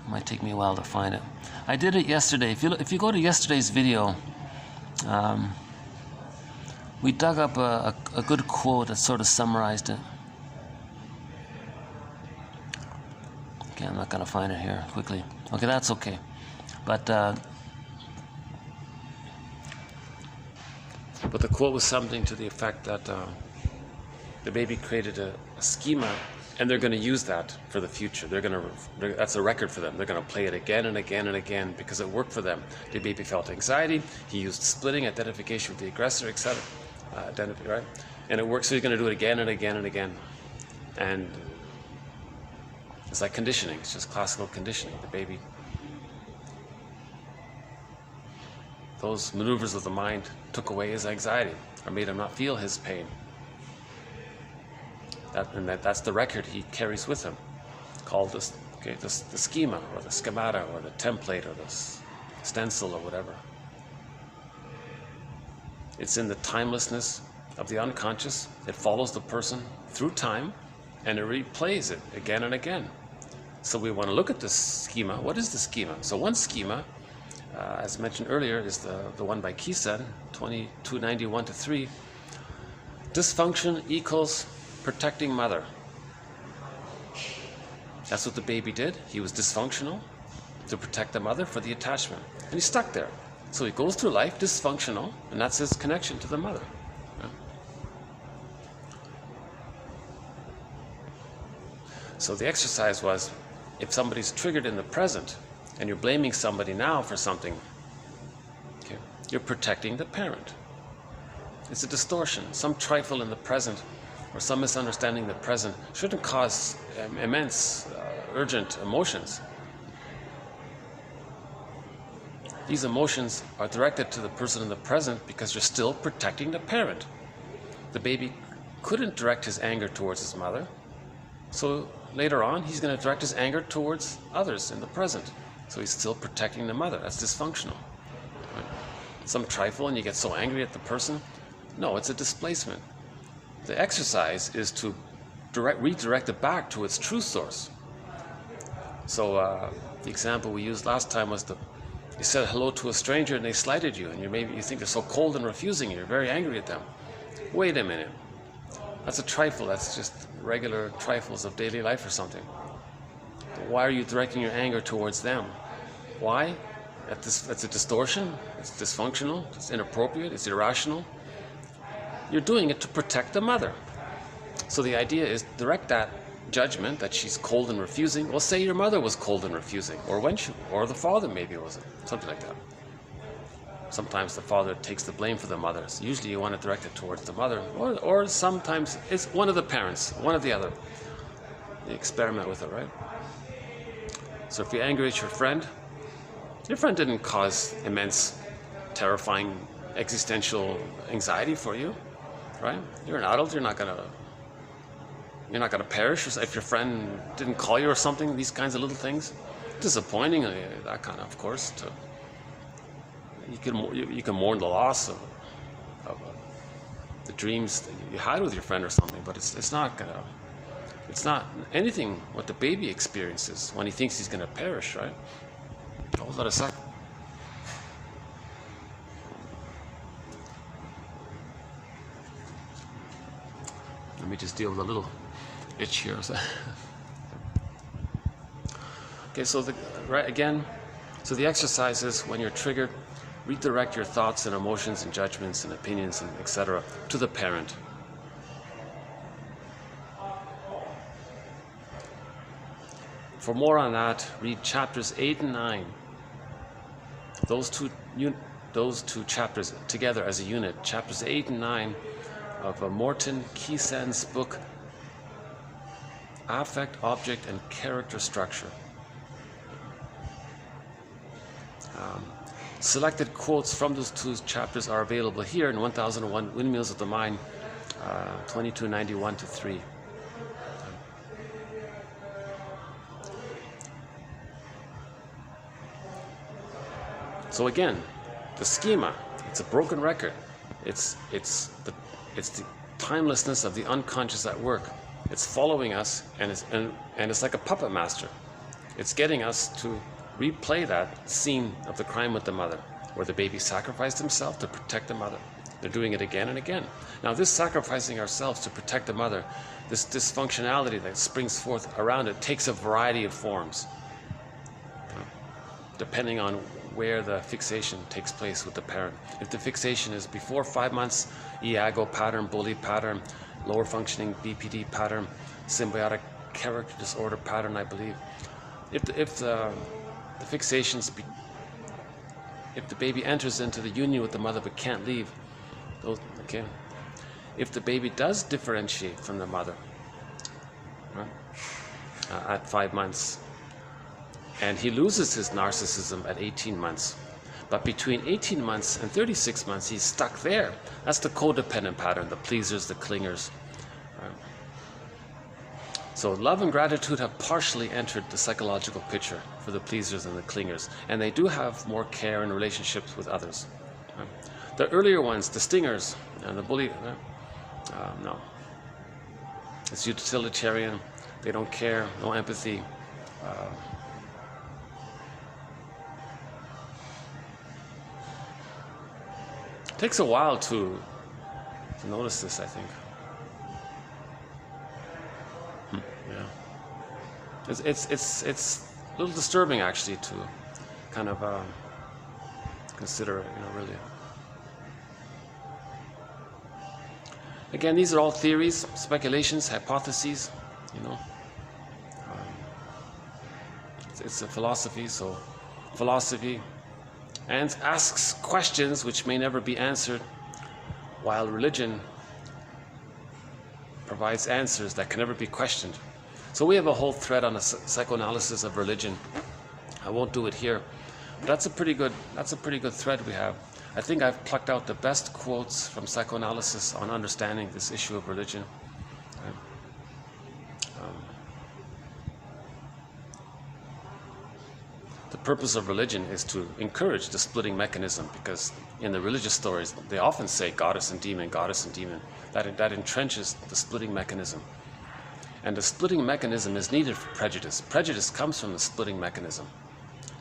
It might take me a while to find it. I did it yesterday. If you go to yesterday's video, we dug up a good quote that sort of summarized it. Okay, I'm not going to find it here quickly. Okay, that's okay. But the quote was something to the effect that the baby created a schema, and they're going to use that for the future. That's a record for them. They're going to play it again and again and again because it worked for them. The baby felt anxiety. He used splitting, identification with the aggressor, etc. Right? And it works, so he's going to do it again and again and again. And it's like conditioning. It's just classical conditioning. The baby, those maneuvers of the mind took away his anxiety or made him not feel his pain. That's the record he carries with him, called the schema or the schemata or the template or the stencil or whatever. It's in the timelessness of the unconscious. It follows the person through time, and it replays it again and again. So we want to look at this schema. What is the schema? So one schema, as mentioned earlier, is the one by Kisen, 2291-3. Dysfunction equals protecting mother. That's what the baby did. He was dysfunctional to protect the mother for the attachment. And he's stuck there. So he goes through life dysfunctional, and that's his connection to the mother. Yeah. So the exercise was, if somebody's triggered in the present, and you're blaming somebody now for something, okay, you're protecting the parent. It's a distortion. Some trifle in the present, or some misunderstanding in the present, shouldn't cause immense, urgent emotions. These emotions are directed to the person in the present because you're still protecting the parent. The baby couldn't direct his anger towards his mother, so later on he's going to direct his anger towards others in the present. So he's still protecting the mother. That's dysfunctional. Right? Some trifle and you get so angry at the person. No, it's a displacement. The exercise is to redirect it back to its true source. So the example we used last time was you said hello to a stranger and they slighted you, and you think they're so cold and refusing, and you're very angry at them. Wait a minute. That's a trifle. That's just regular trifles of daily life or something. Why are you directing your anger towards them? Why? That's a distortion. It's dysfunctional. It's inappropriate. It's irrational. You're doing it to protect the mother. So the idea is direct that judgment that she's cold and refusing. Well, say your mother was cold and refusing, or the father maybe wasn't, something like that. Sometimes the father takes the blame for the mother. So usually you want to direct it towards the mother, or sometimes it's one of the parents, one or the other. You experiment with it, right? So if you're angry at your friend didn't cause immense, terrifying, existential anxiety for you, right? You're an adult. You're not gonna perish if your friend didn't call you or something. These kinds of little things, disappointing, that kind of course. You can mourn the loss of the dreams that you had with your friend or something, but it's not anything what the baby experiences when he thinks he's gonna perish, right? Hold on a sec. Let me just deal with a little itch here. Okay, so the exercise is when you're triggered, redirect your thoughts and emotions and judgments and opinions and etc. to the parent. For more on that, read chapters 8 and 9. Those two chapters together as a unit, chapters 8 and 9 of Morton Keeson's book, Affect, Object, and Character Structure. Selected quotes from those two chapters are available here in 1001 Windmills of the Mind, 2291-3. So again, the schema, it's a broken record. It's the timelessness of the unconscious at work. It's following us, and it's like a puppet master. It's getting us to replay that scene of the crime with the mother, where the baby sacrificed himself to protect the mother. They're doing it again and again. Now, this sacrificing ourselves to protect the mother, this dysfunctionality that springs forth around it, takes a variety of forms, depending on where the fixation takes place with the parent. If the fixation is before 5 months, Iago pattern, bully pattern, lower functioning BPD pattern, symbiotic character disorder pattern, I believe. If the fixations, if the baby enters into the union with the mother but can't leave, okay. If the baby does differentiate from the mother, right, at 5 months, and he loses his narcissism at 18 months. But between 18 months and 36 months, he's stuck there. That's the codependent pattern, the pleasers, the clingers. Right? So love and gratitude have partially entered the psychological picture for the pleasers and the clingers. And they do have more care in relationships with others. Right? The earlier ones, the stingers and the bully, no. It's utilitarian. They don't care, no empathy. It takes a while to notice this, I think. Yeah, it's a little disturbing actually to kind of consider it, really. Again, these are all theories, speculations, hypotheses. It's a philosophy, so philosophy and asks questions which may never be answered, while religion provides answers that can never be questioned. So we have a whole thread on a psychoanalysis of religion. I won't do it here, but that's a pretty good thread we have. I think I've plucked out the best quotes from psychoanalysis on understanding this issue of religion. The purpose of religion is to encourage the splitting mechanism, because in the religious stories they often say goddess and demon, goddess and demon. That entrenches the splitting mechanism. And the splitting mechanism is needed for prejudice. Prejudice comes from the splitting mechanism.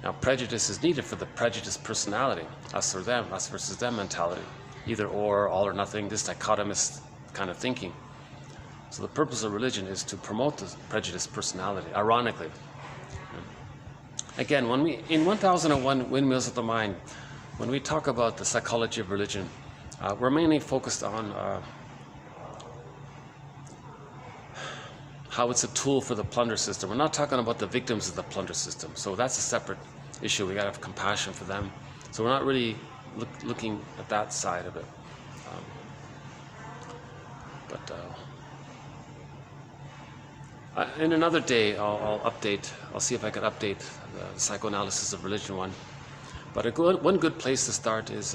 Now, prejudice is needed for the prejudiced personality, us or them, us versus them mentality. Either or, all or nothing, this dichotomous kind of thinking. So the purpose of religion is to promote the prejudiced personality, ironically. Again, in 1001 Windmills of the Mind, when we talk about the psychology of religion, we're mainly focused on how it's a tool for the plunder system. We're not talking about the victims of the plunder system. So that's a separate issue. We got to have compassion for them. So we're not really looking at that side of it. In another day, I'll see if I can update the psychoanalysis of religion one. But one good place to start is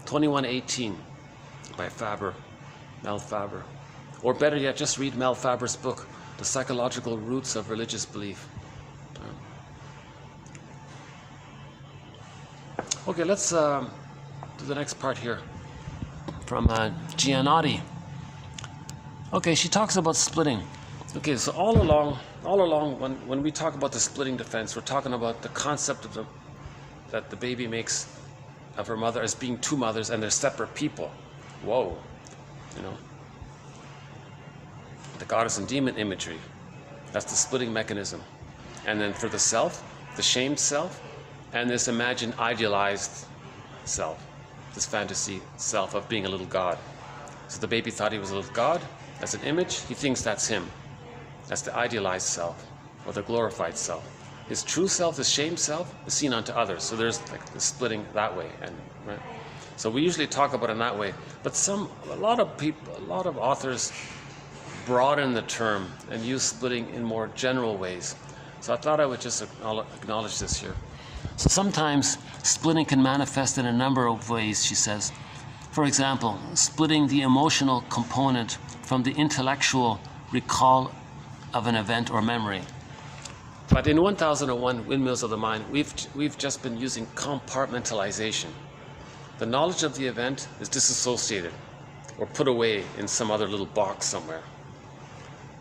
2118 by Mel Faber. Or better yet, just read Mel Faber's book, The Psychological Roots of Religious Belief. Okay, let's do the next part here from Giannotti. Okay, she talks about splitting. Okay, so all along, when we talk about the splitting defense, we're talking about the concept of that the baby makes of her mother as being two mothers and they're separate people. Whoa, you know. The goddess and demon imagery, that's the splitting mechanism. And then for the self, the shamed self, and this imagined idealized self, this fantasy self of being a little god. So the baby thought he was a little god as an image. He thinks that's him. That's the idealized self or the glorified self. His true self, his shamed self, is seen onto others. So there's like the splitting that way, and right. So we usually talk about it in that way. But a lot of authors broaden the term and use splitting in more general ways. So I thought I would just acknowledge this here. So sometimes splitting can manifest in a number of ways, she says. For example, splitting the emotional component from the intellectual recall of an event or memory. But in 1001 Windmills of the Mind, we've just been using compartmentalization. The knowledge of the event is disassociated or put away in some other little box somewhere.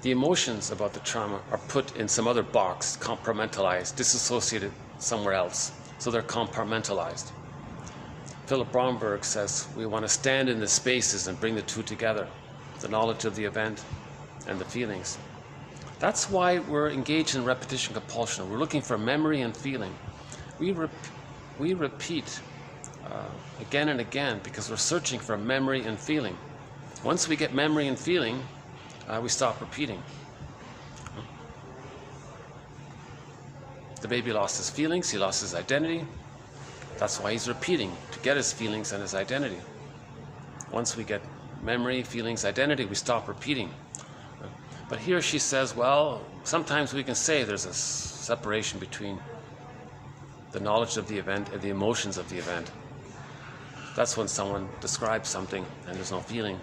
The emotions about the trauma are put in some other box, compartmentalized, disassociated somewhere else. So they're compartmentalized. Philip Bromberg says we want to stand in the spaces and bring the two together, the knowledge of the event and the feelings. That's why we're engaged in repetition compulsion. We're looking for memory and feeling. We repeat again and again because we're searching for memory and feeling. Once we get memory and feeling, we stop repeating. The baby lost his feelings, he lost his identity. That's why he's repeating, to get his feelings and his identity. Once we get memory, feelings, identity, we stop repeating. But here she says, well, sometimes we can say there's a separation between the knowledge of the event and the emotions of the event. That's when someone describes something and there's no feeling.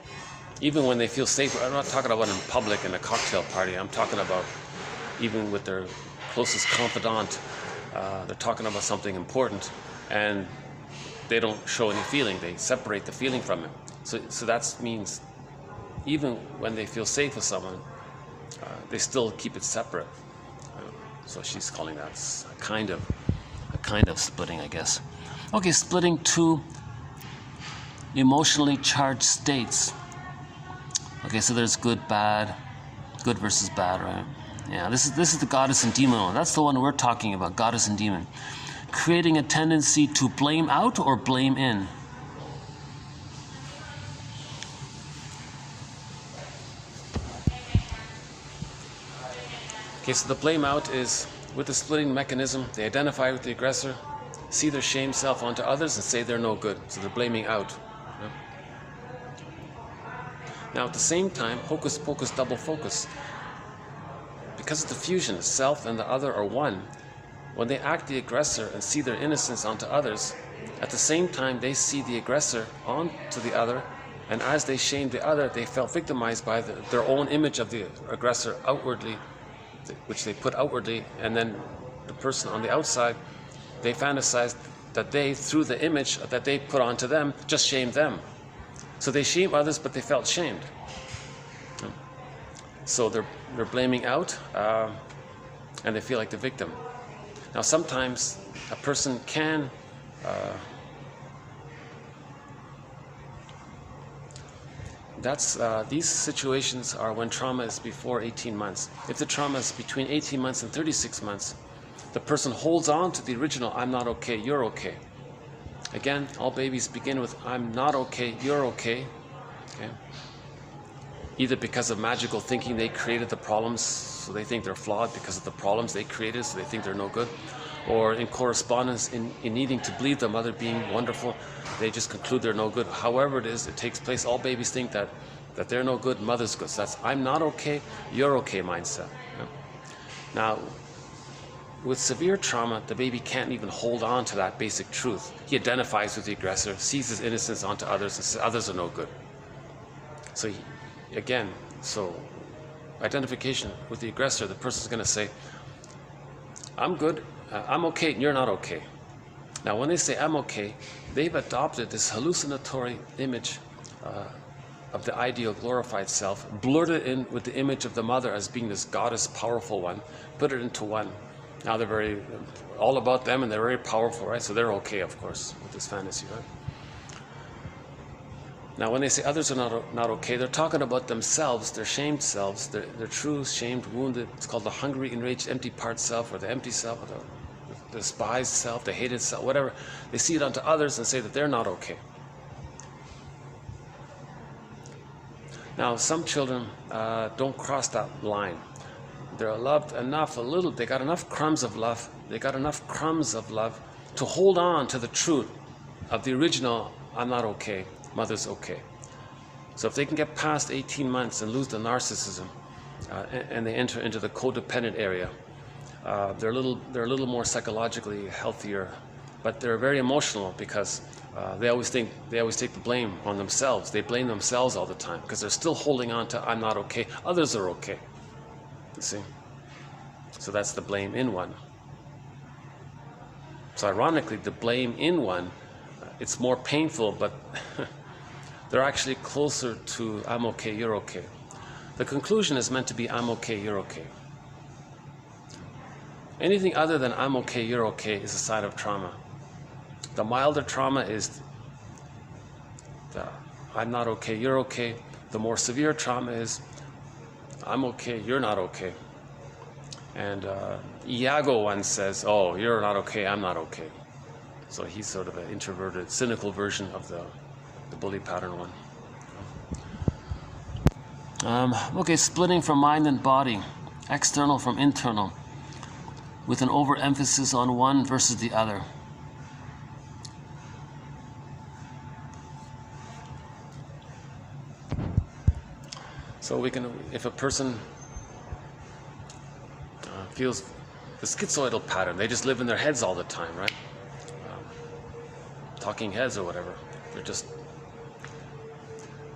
Even when they feel safe, I'm not talking about in public in a cocktail party, I'm talking about even with their closest confidant, they're talking about something important and they don't show any feeling, they separate the feeling from it. So that means even when they feel safe with someone, they still keep it separate. So she's calling that a kind of splitting, I guess. Okay, splitting two emotionally charged states. Okay, so there's good versus bad, right? Yeah, this is the goddess and demon one. That's the one we're talking about, goddess and demon. Creating a tendency to blame out or blame in. Okay, so the blame out is with the splitting mechanism, they identify with the aggressor, see their shame self onto others and say they're no good. So they're blaming out. Yeah. Now at the same time, hocus pocus, double focus. Because of the fusion, the self and the other are one. When they act the aggressor and see their innocence onto others, at the same time they see the aggressor onto the other, and as they shamed the other, they felt victimized by their own image of the aggressor outwardly, which they put outwardly, and then the person on the outside, they fantasized that they, through the image that they put onto them, just shamed them. So they shame others, but they felt shamed. So they're blaming out, and they feel like the victim. Now sometimes a person can these situations are when trauma is before 18 months. If the trauma is between 18 months and 36 months, the person holds on to the original, I'm not okay, you're okay. Again, all babies begin with, I'm not okay, you're okay. Okay? Either because of magical thinking they created the problems, so they think they're flawed because of the problems they created, so they think they're no good. or in correspondence, in needing to believe the mother being wonderful, they just conclude they're no good. However it is, it takes place. All babies think that they're no good, mother's good. So that's I'm not okay, you're okay mindset. Yeah? Now, with severe trauma, the baby can't even hold on to that basic truth. He identifies with the aggressor, sees his innocence onto others, and says others are no good. So so identification with the aggressor, the person's going to say, I'm good, I'm okay, and you're not okay. Now, when they say I'm okay, they've adopted this hallucinatory image of the ideal glorified self, blurred it in with the image of the mother as being this goddess, powerful one, put it into one. Now they're very, all about them, and they're very powerful, right? So they're okay, of course, with this fantasy, right? Now, when they say others are not okay, they're talking about themselves, their shamed selves, their true, shamed, wounded. It's called the hungry, enraged, empty part self, or the empty self, or the despised self, the hated self, whatever. They see it onto others and say that they're not okay. Now, some children don't cross that line. They're loved enough, they got enough crumbs of love, to hold on to the truth of the original, I'm not okay, mother's okay. So if they can get past 18 months and lose the narcissism, and they enter into the codependent area, they're a little more psychologically healthier, but they're very emotional because they always take the blame on themselves. They blame themselves all the time because they're still holding on to I'm not okay, others are okay. You see? So that's the blame in one. So ironically, the blame in one, it's more painful, but they're actually closer to I'm okay, you're okay. The conclusion is meant to be I'm okay, you're okay. Anything other than I'm okay, you're okay is a sign of trauma. The milder trauma is the I'm not okay, you're okay. The more severe trauma is I'm okay, you're not okay. And Iago once says, oh, you're not okay, I'm not okay. So he's sort of an introverted, cynical version of the bully pattern one. Okay, splitting from mind and body, external from internal, with an overemphasis on one versus the other. So we can, if a person feels the schizoidal pattern, they just live in their heads all the time, right? Talking heads or whatever. They're just,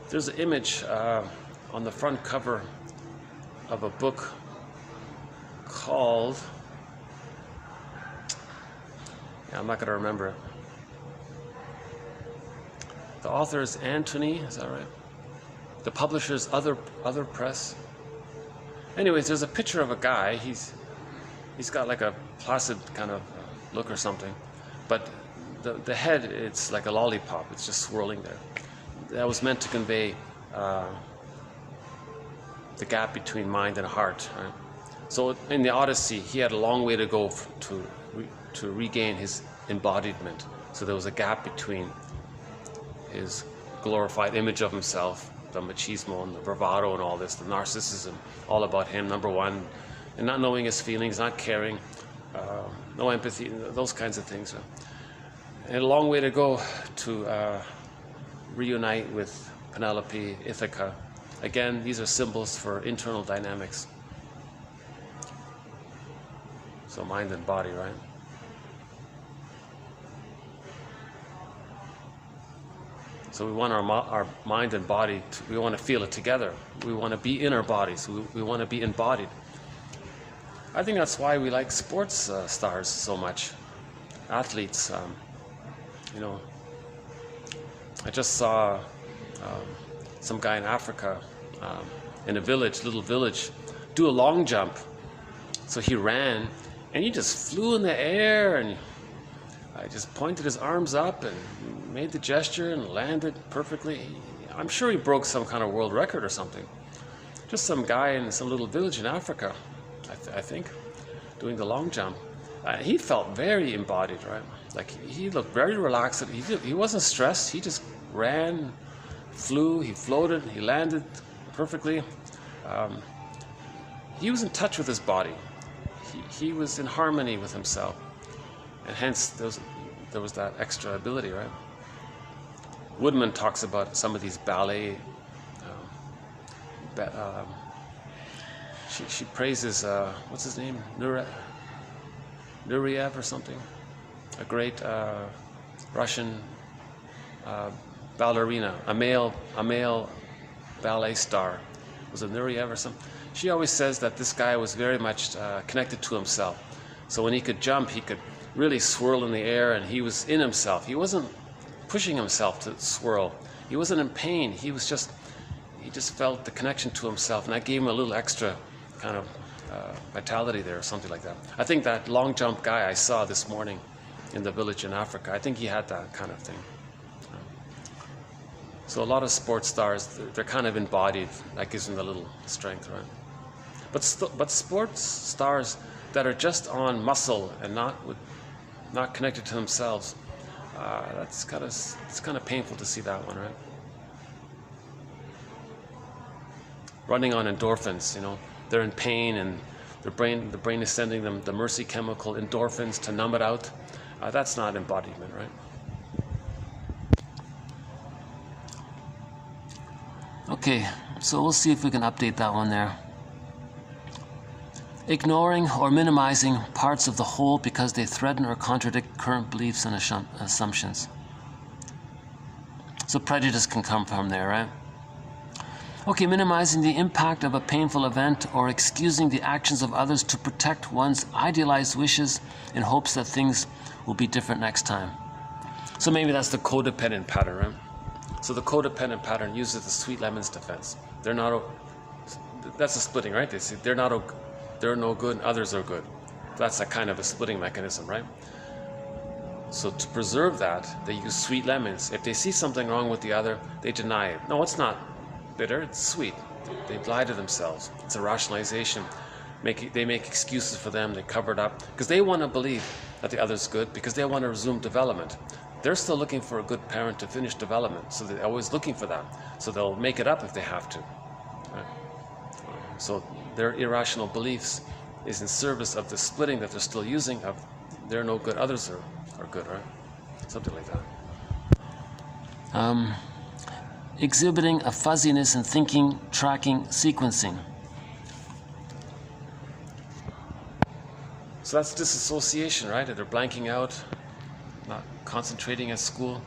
there's an image on the front cover of a book called, I'm not going to remember it. The author is Anthony, is that right? The publisher's Other Press. Anyways, there's a picture of a guy. He's got like a placid kind of look or something, but the head, it's like a lollipop. It's just swirling there. That was meant to convey the gap between mind and heart. Right? So in the Odyssey, he had a long way to go to regain his embodiment. So there was a gap between his glorified image of himself, the machismo and the bravado and all this, the narcissism, all about him, number one, and not knowing his feelings, not caring, no empathy, those kinds of things. And a long way to go to reunite with Penelope, Ithaca. Again, these are symbols for internal dynamics. So mind and body, right? So we want our mind and body, we want to feel it together. We want to be in our bodies. We want to be embodied. I think that's why we like sports stars so much. Athletes, you know. I just saw some guy in Africa, in a village, little village, do a long jump. So he ran, and he just flew in the air, and I just pointed his arms up and made the gesture and landed perfectly. I'm sure he broke some kind of world record or something. Just some guy in some little village in Africa, I think, doing the long jump. He felt very embodied, right? Like he looked very relaxed. He wasn't stressed. He just ran, flew, he floated, he landed perfectly. He was in touch with his body. He was in harmony with himself. and hence there was that extra ability, right? Woodman talks about some of these ballet. She praises what's his name, Nureyev or something, a great Russian ballerina, a male ballet star. Was it Nureyev or something? She always says that this guy was very much connected to himself. So when he could jump, he could really swirl in the air, and he was in himself. He wasn't pushing himself to swirl. He wasn't in pain. He just felt the connection to himself, and that gave him a little extra kind of vitality there, or something like that. I think that long jump guy I saw this morning in the village in Africa, I think he had that kind of thing. So a lot of sports stars, they're kind of embodied. That gives them a little strength, right? But sports stars that are just on muscle and not connected to themselves, it's kind of painful to see that one, right? Running on endorphins, you know, they're in pain and the brain is sending them the mercy chemical endorphins to numb it out. That's not embodiment, right? Okay, so we'll see if we can update that one there. Ignoring or minimizing parts of the whole because they threaten or contradict current beliefs and assumptions. So prejudice can come from there, right? Okay, minimizing the impact of a painful event or excusing the actions of others to protect one's idealized wishes in hopes that things will be different next time. So maybe that's the codependent pattern, right? So the codependent pattern uses the sweet lemons defense. They're not, that's a splitting, right? They say they're no good and others are good. That's a kind of a splitting mechanism, right? So to preserve that, they use sweet lemons. If they see something wrong with the other, they deny it. No, it's not bitter, it's sweet. They lie to themselves. It's a rationalization. They make excuses for them, they cover it up, because they want to believe that the other's good, because they want to resume development. They're still looking for a good parent to finish development, so they're always looking for that. So they'll make it up if they have to. Right? So their irrational beliefs is in service of the splitting that they're still using of they're no good, others are good, right? Something like that. Exhibiting a fuzziness in thinking, tracking, sequencing. So that's disassociation, right? They're blanking out, not concentrating at school.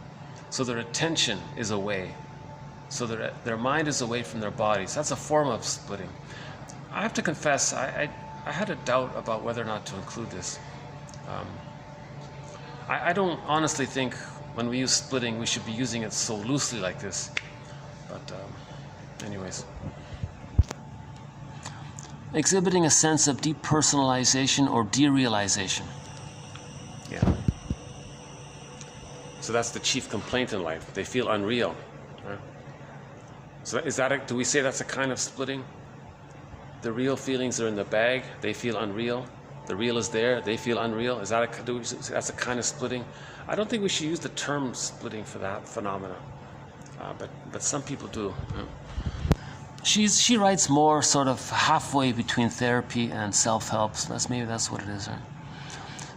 So their attention is away. So their mind is away from their bodies. That's a form of splitting. I have to confess, I had a doubt about whether or not to include this. I don't honestly think when we use splitting, we should be using it so loosely like this. But anyways. Exhibiting a sense of depersonalization or derealization. Yeah. So that's the chief complaint in life. They feel unreal. Right? So do we say that's a kind of splitting? The real feelings are in the bag. They feel unreal. The real is there. They feel unreal. That's a kind of splitting? I don't think we should use the term splitting for that phenomena. But some people do. Yeah. She writes more sort of halfway between therapy and self-help. So maybe that's what it is. Right?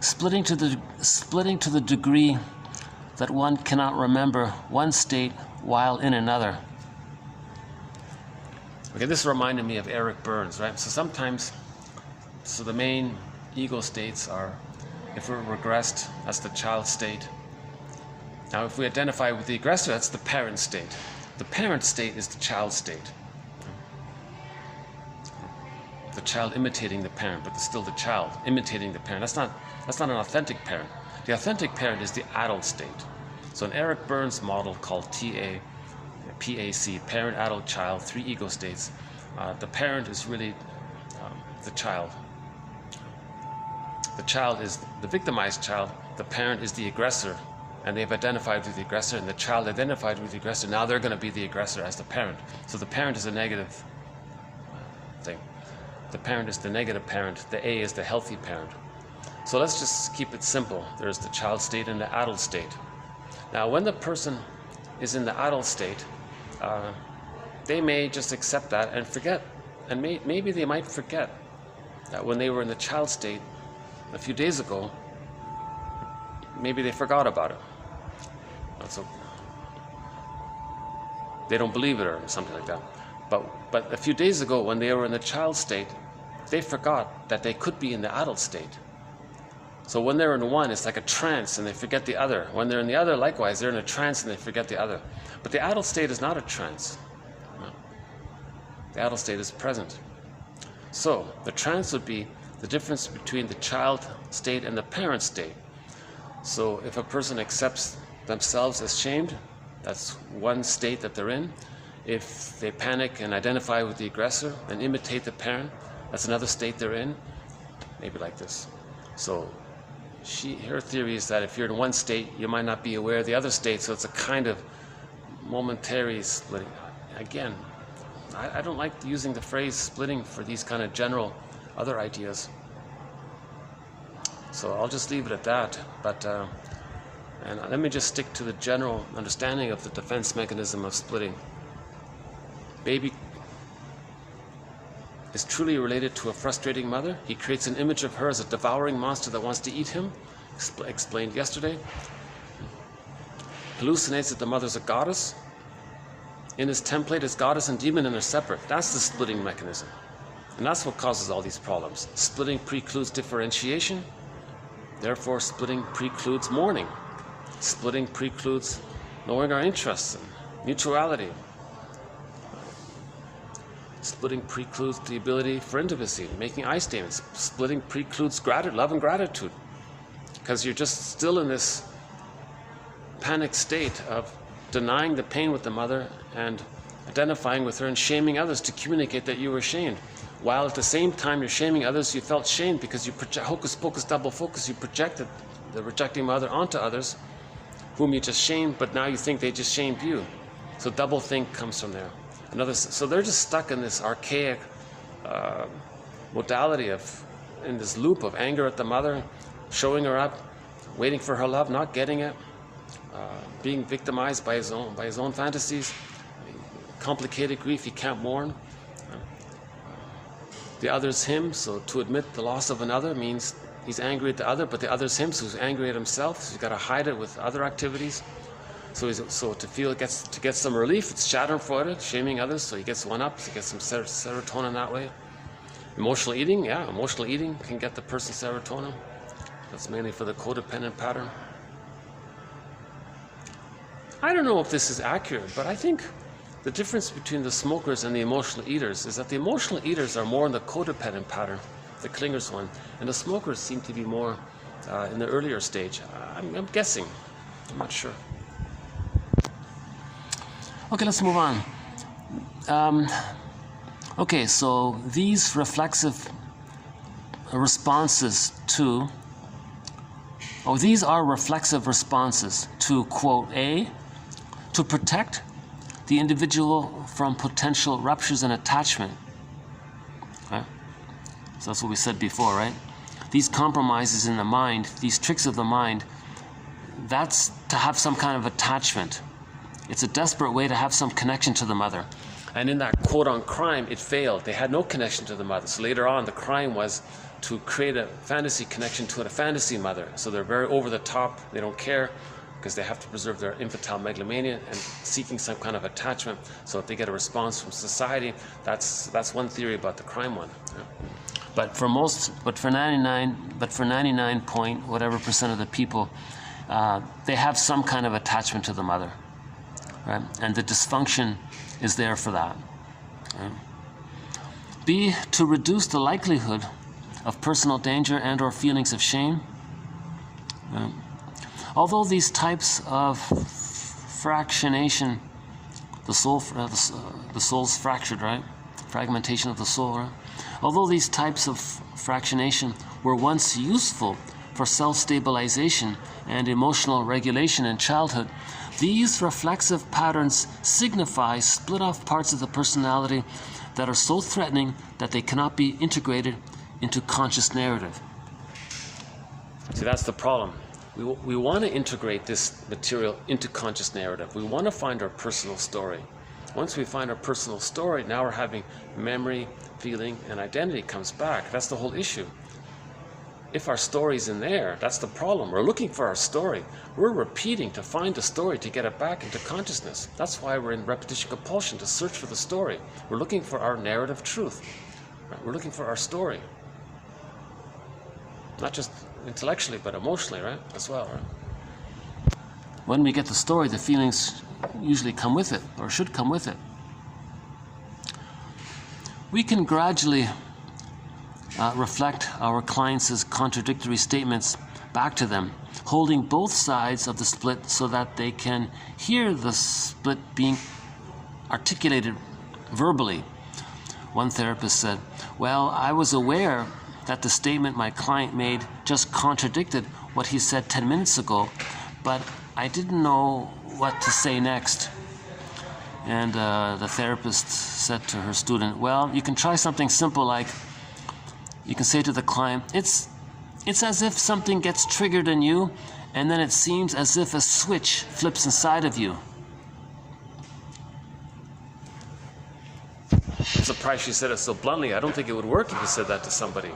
Splitting to the degree that one cannot remember one state while in another. Okay, this reminded me of Eric Burns, right? So sometimes, the main ego states are, if we're regressed, that's the child state. Now, if we identify with the aggressor, that's the parent state. The parent state is the child state. The child imitating the parent, but it's still the child imitating the parent. That's not an authentic parent. The authentic parent is the adult state. So an Eric Burns model called PAC, parent, adult, child, 3 ego states. The parent is really the child. The child is the victimized child. The parent is the aggressor, and they've identified with the aggressor, and the child identified with the aggressor. Now they're going to be the aggressor as the parent. So the parent is a negative thing. The parent is the negative parent. The A is the healthy parent. So let's just keep it simple. There's the child state and the adult state. Now, when the person is in the adult state, they may just accept that and forget. And maybe they might forget that when they were in the child state a few days ago, maybe they forgot about it. So they don't believe it or something like that. But a few days ago, when they were in the child state, they forgot that they could be in the adult state. So when they're in one, it's like a trance and they forget the other. When they're in the other, likewise, they're in a trance and they forget the other. But the adult state is not a trance. No. The adult state is present. So the trance would be the difference between the child state and the parent state. So if a person accepts themselves as shamed, that's one state that they're in. If they panic and identify with the aggressor and imitate the parent, that's another state they're in. Maybe like this. So her theory is that if you're in one state, you might not be aware of the other state, so it's a kind of momentary splitting. Again, I don't like using the phrase splitting for these kind of general other ideas. So I'll just leave it at that. And let me just stick to the general understanding of the defense mechanism of splitting. Baby is truly related to a frustrating mother. He creates an image of her as a devouring monster that wants to eat him, explained yesterday. Hallucinates that the mother's a goddess. In his template, his goddess and demon, and they're separate. That's the splitting mechanism. And that's what causes all these problems. Splitting precludes differentiation. Therefore, splitting precludes mourning. Splitting precludes knowing our interests and mutuality. Splitting precludes the ability for intimacy, making I statements. Splitting precludes love and gratitude. Because you're just still in this panic state of denying the pain with the mother and identifying with her and shaming others to communicate that you were shamed. While at the same time you're shaming others, you felt shamed because you hocus pocus double focus, you projected the rejecting mother onto others whom you just shamed, but now you think they just shamed you. So double think comes from there. So they're just stuck in this archaic modality in this loop of anger at the mother, showing her up, waiting for her love, not getting it, being victimized by his own fantasies, complicated grief he can't mourn. The other's him, so to admit the loss of another means he's angry at the other, but the other's him, so he's angry at himself, so he's got to hide it with other activities. So to get some relief, it's schadenfreude, shaming others, so he gets one up, so he gets some serotonin that way. Emotional eating, yeah, emotional eating can get the person serotonin. That's mainly for the codependent pattern. I don't know if this is accurate, but I think the difference between the smokers and the emotional eaters is that the emotional eaters are more in the codependent pattern, the clingers one, and the smokers seem to be more in the earlier stage. I'm guessing. I'm not sure. Okay, let's move on. Okay, so these reflexive responses to, these are reflexive responses to, quote, A, to protect the individual from potential ruptures and attachment. Right? So that's what we said before, right? These compromises in the mind, these tricks of the mind, that's to have some kind of attachment. It's a desperate way to have some connection to the mother. And in that quote on crime, it failed. They had no connection to the mother. So later on, the crime was to create a fantasy connection to a fantasy mother. So they're very over the top. They don't care because they have to preserve their infantile megalomania and seeking some kind of attachment. So if they get a response from society, that's one theory about the crime one. Yeah. But for 99 point whatever percent of the people, they have some kind of attachment to the mother. Right? And the dysfunction is there for that. Right? B, to reduce the likelihood of personal danger and or feelings of shame. Right? Although these types of fractionation, the soul's fractured, right? Fragmentation of the soul, right? Although these types of fractionation were once useful for self-stabilization and emotional regulation in childhood, these reflexive patterns signify split-off parts of the personality that are so threatening that they cannot be integrated into conscious narrative. See, that's the problem. We want to integrate this material into conscious narrative. We want to find our personal story. Once we find our personal story, now we're having memory, feeling, and identity comes back. That's the whole issue. if our story's in there, that's the problem. We're looking for our story. We're repeating to find the story, to get it back into consciousness. That's why we're in repetition compulsion, to search for the story. We're looking for our narrative truth. Right? We're looking for our story. Not just intellectually, but emotionally, right? As well, right? When we get the story, the feelings usually come with it, or should come with it. We can gradually reflect our clients' contradictory statements back to them, holding both sides of the split so that they can hear the split being articulated verbally. One therapist said, "Well, I was aware that the statement my client made just contradicted what he said 10 minutes ago, but I didn't know what to say next." And the therapist said to her student, "Well, you can try something simple like, you can say to the client, it's as if something gets triggered in you, and then it seems as if a switch flips inside of you." I'm surprised she said it so bluntly. I don't think it would work if you said that to somebody.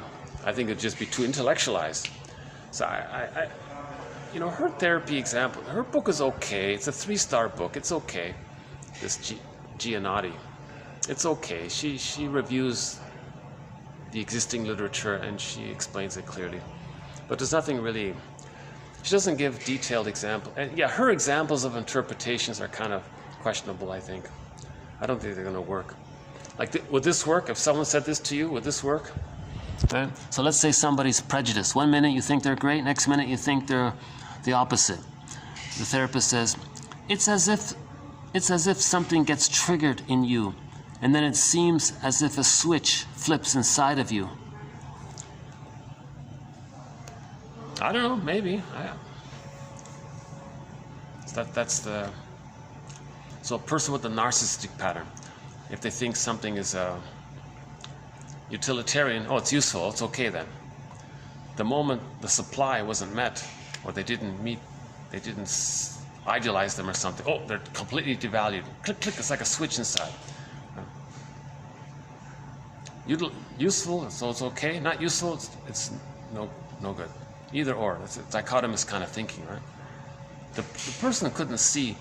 I think it would just be too intellectualized. So you know, her therapy example, her book is okay. It's a 3-star book. It's okay. This Giannotti. It's okay. She reviews the existing literature and she explains it clearly. But there's nothing really, she doesn't give detailed examples. And yeah, her examples of interpretations are kind of questionable, I think. I don't think they're going to work. Like, would this work? If someone said this to you, would this work? Okay. So let's say somebody's prejudiced. One minute you think they're great, next minute you think they're the opposite. The therapist says, it's as if something gets triggered in you, and then it seems as if a switch flips inside of you. I don't know, maybe. So a person with a narcissistic pattern, if they think something is utilitarian, oh, it's useful, it's okay then. The moment the supply wasn't met, or they didn't idealize them or something, oh, they're completely devalued. Click, click, it's like a switch inside. Useful, so it's okay. Not useful, it's no good. Either or. It's a dichotomous kind of thinking, right? The person couldn't see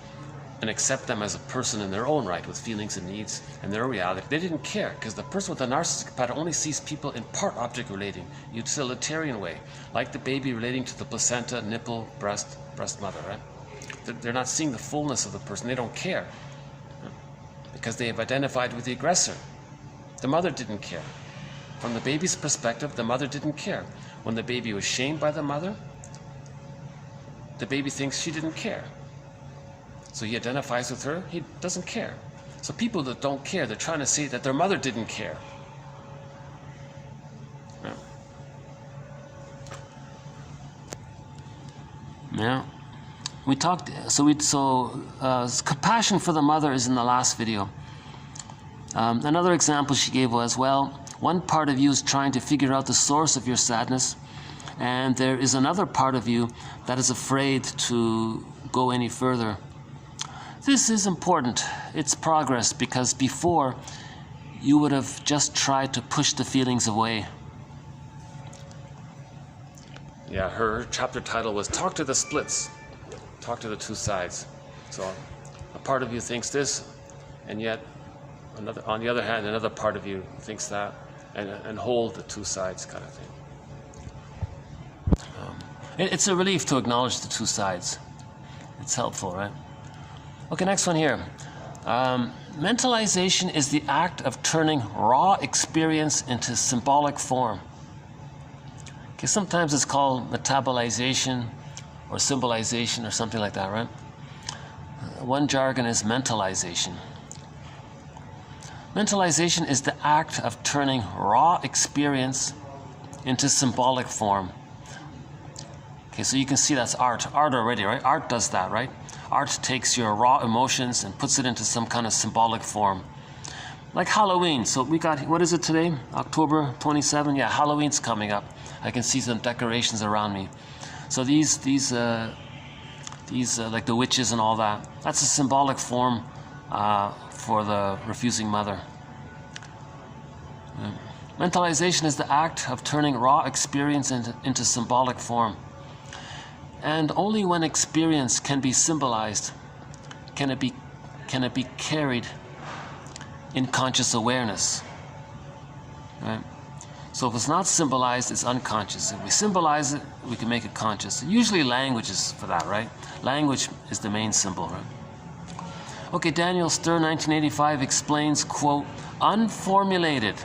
and accept them as a person in their own right, with feelings and needs and their reality. They didn't care, because the person with a narcissistic pattern only sees people in part object relating, utilitarian way, like the baby relating to the placenta, nipple, breast mother, right? They're not seeing the fullness of the person. They don't care, right? Because they have identified with the aggressor. The mother didn't care. From the baby's perspective, the mother didn't care. When the baby was shamed by the mother, the baby thinks she didn't care. So he identifies with her, he doesn't care. So people that don't care, they're trying to say that their mother didn't care. Yeah. We talked, compassion for the mother is in the last video. Another example she gave was, well, one part of you is trying to figure out the source of your sadness, and there is another part of you that is afraid to go any further. This is important. It's progress, because before you would have just tried to push the feelings away. Yeah, her chapter title was Talk to the Splits. Talk to the two sides. So a part of you thinks this, and yet on the other hand, another part of you thinks that, and hold the two sides kind of thing. It's a relief to acknowledge the two sides. It's helpful, right? Okay, next one here. Mentalization is the act of turning raw experience into symbolic form. Okay, sometimes it's called metabolization or symbolization or something like that, right? One jargon is mentalization. Mentalization is the act of turning raw experience into symbolic form. Okay, so you can see that's art. Art already, right? Art does that, right? Art takes your raw emotions and puts it into some kind of symbolic form. Like Halloween. So we got, what is it today? October 27? Yeah, Halloween's coming up. I can see some decorations around me. So these like the witches and all that, that's a symbolic form for the refusing mother. Mentalization is the act of turning raw experience into symbolic form. And only when experience can be symbolized can it be carried in conscious awareness. Right? So if it's not symbolized, it's unconscious. If we symbolize it, we can make it conscious. Usually language is for that, right? Language is the main symbol, right? Okay, Daniel Stern, 1985, explains, quote, unformulated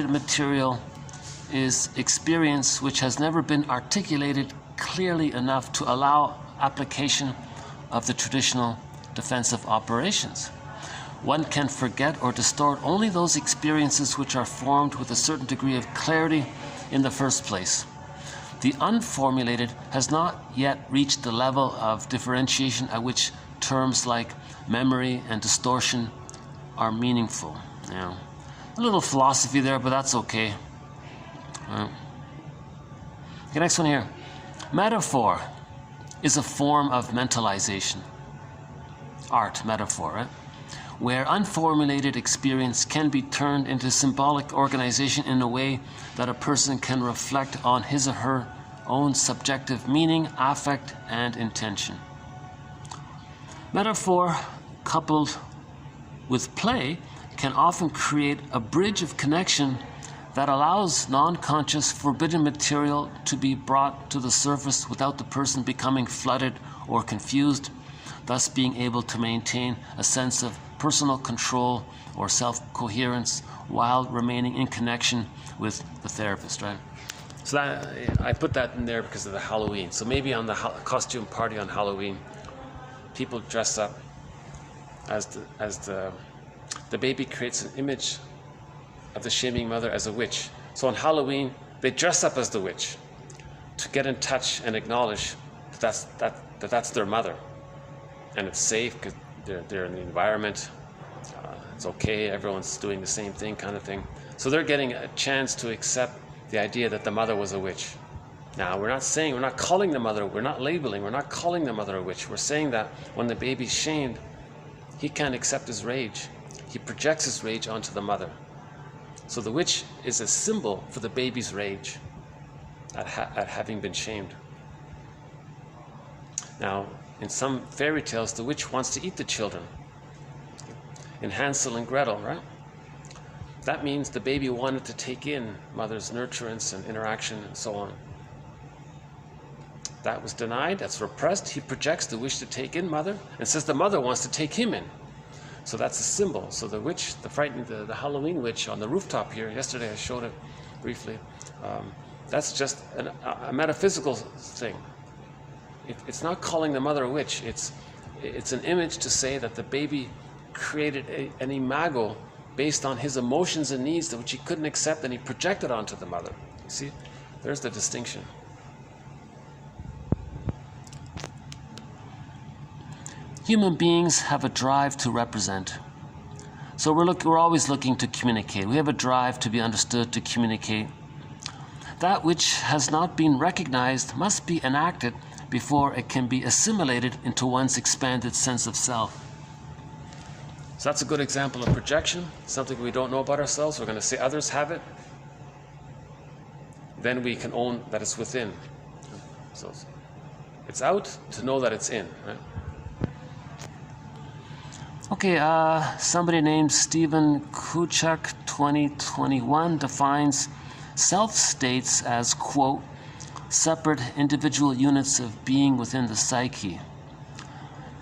material is experience which has never been articulated clearly enough to allow application of the traditional defensive operations. One can forget or distort only those experiences which are formed with a certain degree of clarity in the first place. The unformulated has not yet reached the level of differentiation at which terms like memory and distortion are meaningful. Yeah. A little philosophy there, but that's okay. Okay, next one here. Metaphor is a form of mentalization. Art, metaphor, right? Where unformulated experience can be turned into symbolic organization in a way that a person can reflect on his or her own subjective meaning, affect, and intention. Metaphor, coupled with play, can often create a bridge of connection that allows non-conscious forbidden material to be brought to the surface without the person becoming flooded or confused, thus being able to maintain a sense of personal control or self-coherence while remaining in connection with the therapist, right? So that, I put that in there because of the Halloween. So maybe on the costume party on Halloween, people dress up as the baby creates an image of the shaming mother as a witch. So on Halloween, they dress up as the witch to get in touch and acknowledge that's their mother. And it's safe because they're in the environment. It's okay, everyone's doing the same thing, kind of thing. So they're getting a chance to accept the idea that the mother was a witch. Now, we're not calling the mother, we're not labeling, we're not calling the mother a witch. We're saying that when the baby's shamed, he can't accept his rage. He projects his rage onto the mother. So the witch is a symbol for the baby's rage at having been shamed. Now, in some fairy tales, the witch wants to eat the children. In Hansel and Gretel, right? That means the baby wanted to take in mother's nurturance and interaction and so on. That was denied, that's repressed. He projects the wish to take in mother and says the mother wants to take him in. So that's a symbol. So the witch, the Halloween witch on the rooftop here, yesterday I showed it briefly, that's just a metaphysical thing. It's not calling the mother a witch. It's an image to say that the baby created an imago based on his emotions and needs which he couldn't accept, and he projected onto the mother. You see, there's the distinction. Human beings have a drive to represent. So we're always looking to communicate. We have a drive to be understood, to communicate. That which has not been recognized must be enacted before it can be assimilated into one's expanded sense of self. So that's a good example of projection, something we don't know about ourselves. We're going to say others have it. Then we can own that it's within. So it's out to know that it's in, right? Okay, somebody named Stephen Kuchak, 2021, defines self-states as, quote, separate individual units of being within the psyche.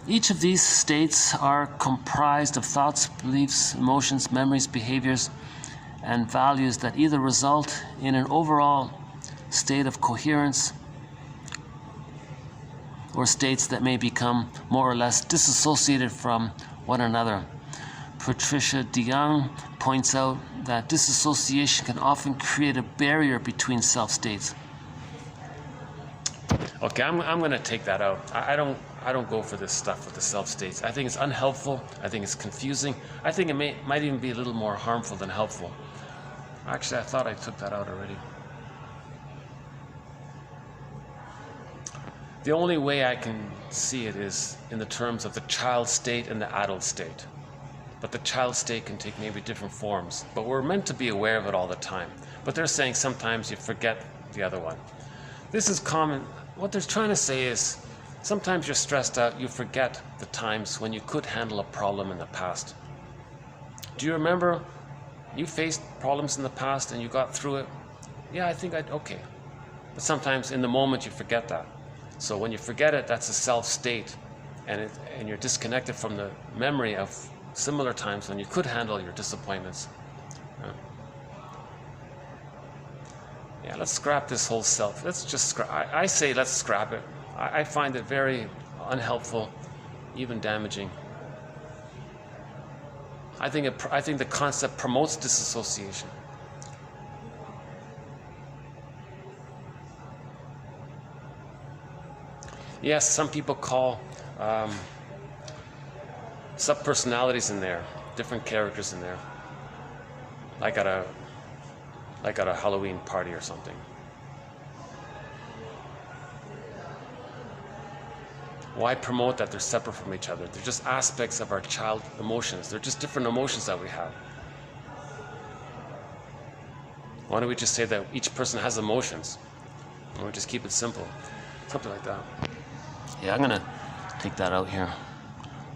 Each of these states are comprised of thoughts, beliefs, emotions, memories, behaviors, and values that either result in an overall state of coherence or states that may become more or less disassociated from one another. Patricia DeYoung points out that disassociation can often create a barrier between self-states. Okay, I'm going to take that out. I don't go for this stuff with the self-states. I think it's unhelpful. I think it's confusing. I think it might even be a little more harmful than helpful. Actually, I thought I took that out already. The only way I can see it is in the terms of the child state and the adult state. but the child state can take maybe different forms. But we're meant to be aware of it all the time. But they're saying sometimes you forget the other one. This is common. What they're trying to say is sometimes you're stressed out, you forget the times when you could handle a problem in the past. Do you remember you faced problems in the past and you got through it? Yeah, I think okay. But sometimes in the moment you forget that. So when you forget it, that's a self state, and you're disconnected from the memory of similar times when you could handle your disappointments. Yeah, let's scrap this whole self. Let's just scrap. I say let's scrap it. I find it very unhelpful, even damaging. I think the concept promotes disassociation. Yes, some people call sub-personalities in there, different characters in there, like at a Halloween party or something. Why promote that they're separate from each other? They're just aspects of our child emotions. They're just different emotions that we have. Why don't we just say that each person has emotions? And we just keep it simple. Something like that. Yeah, I'm gonna take that out here.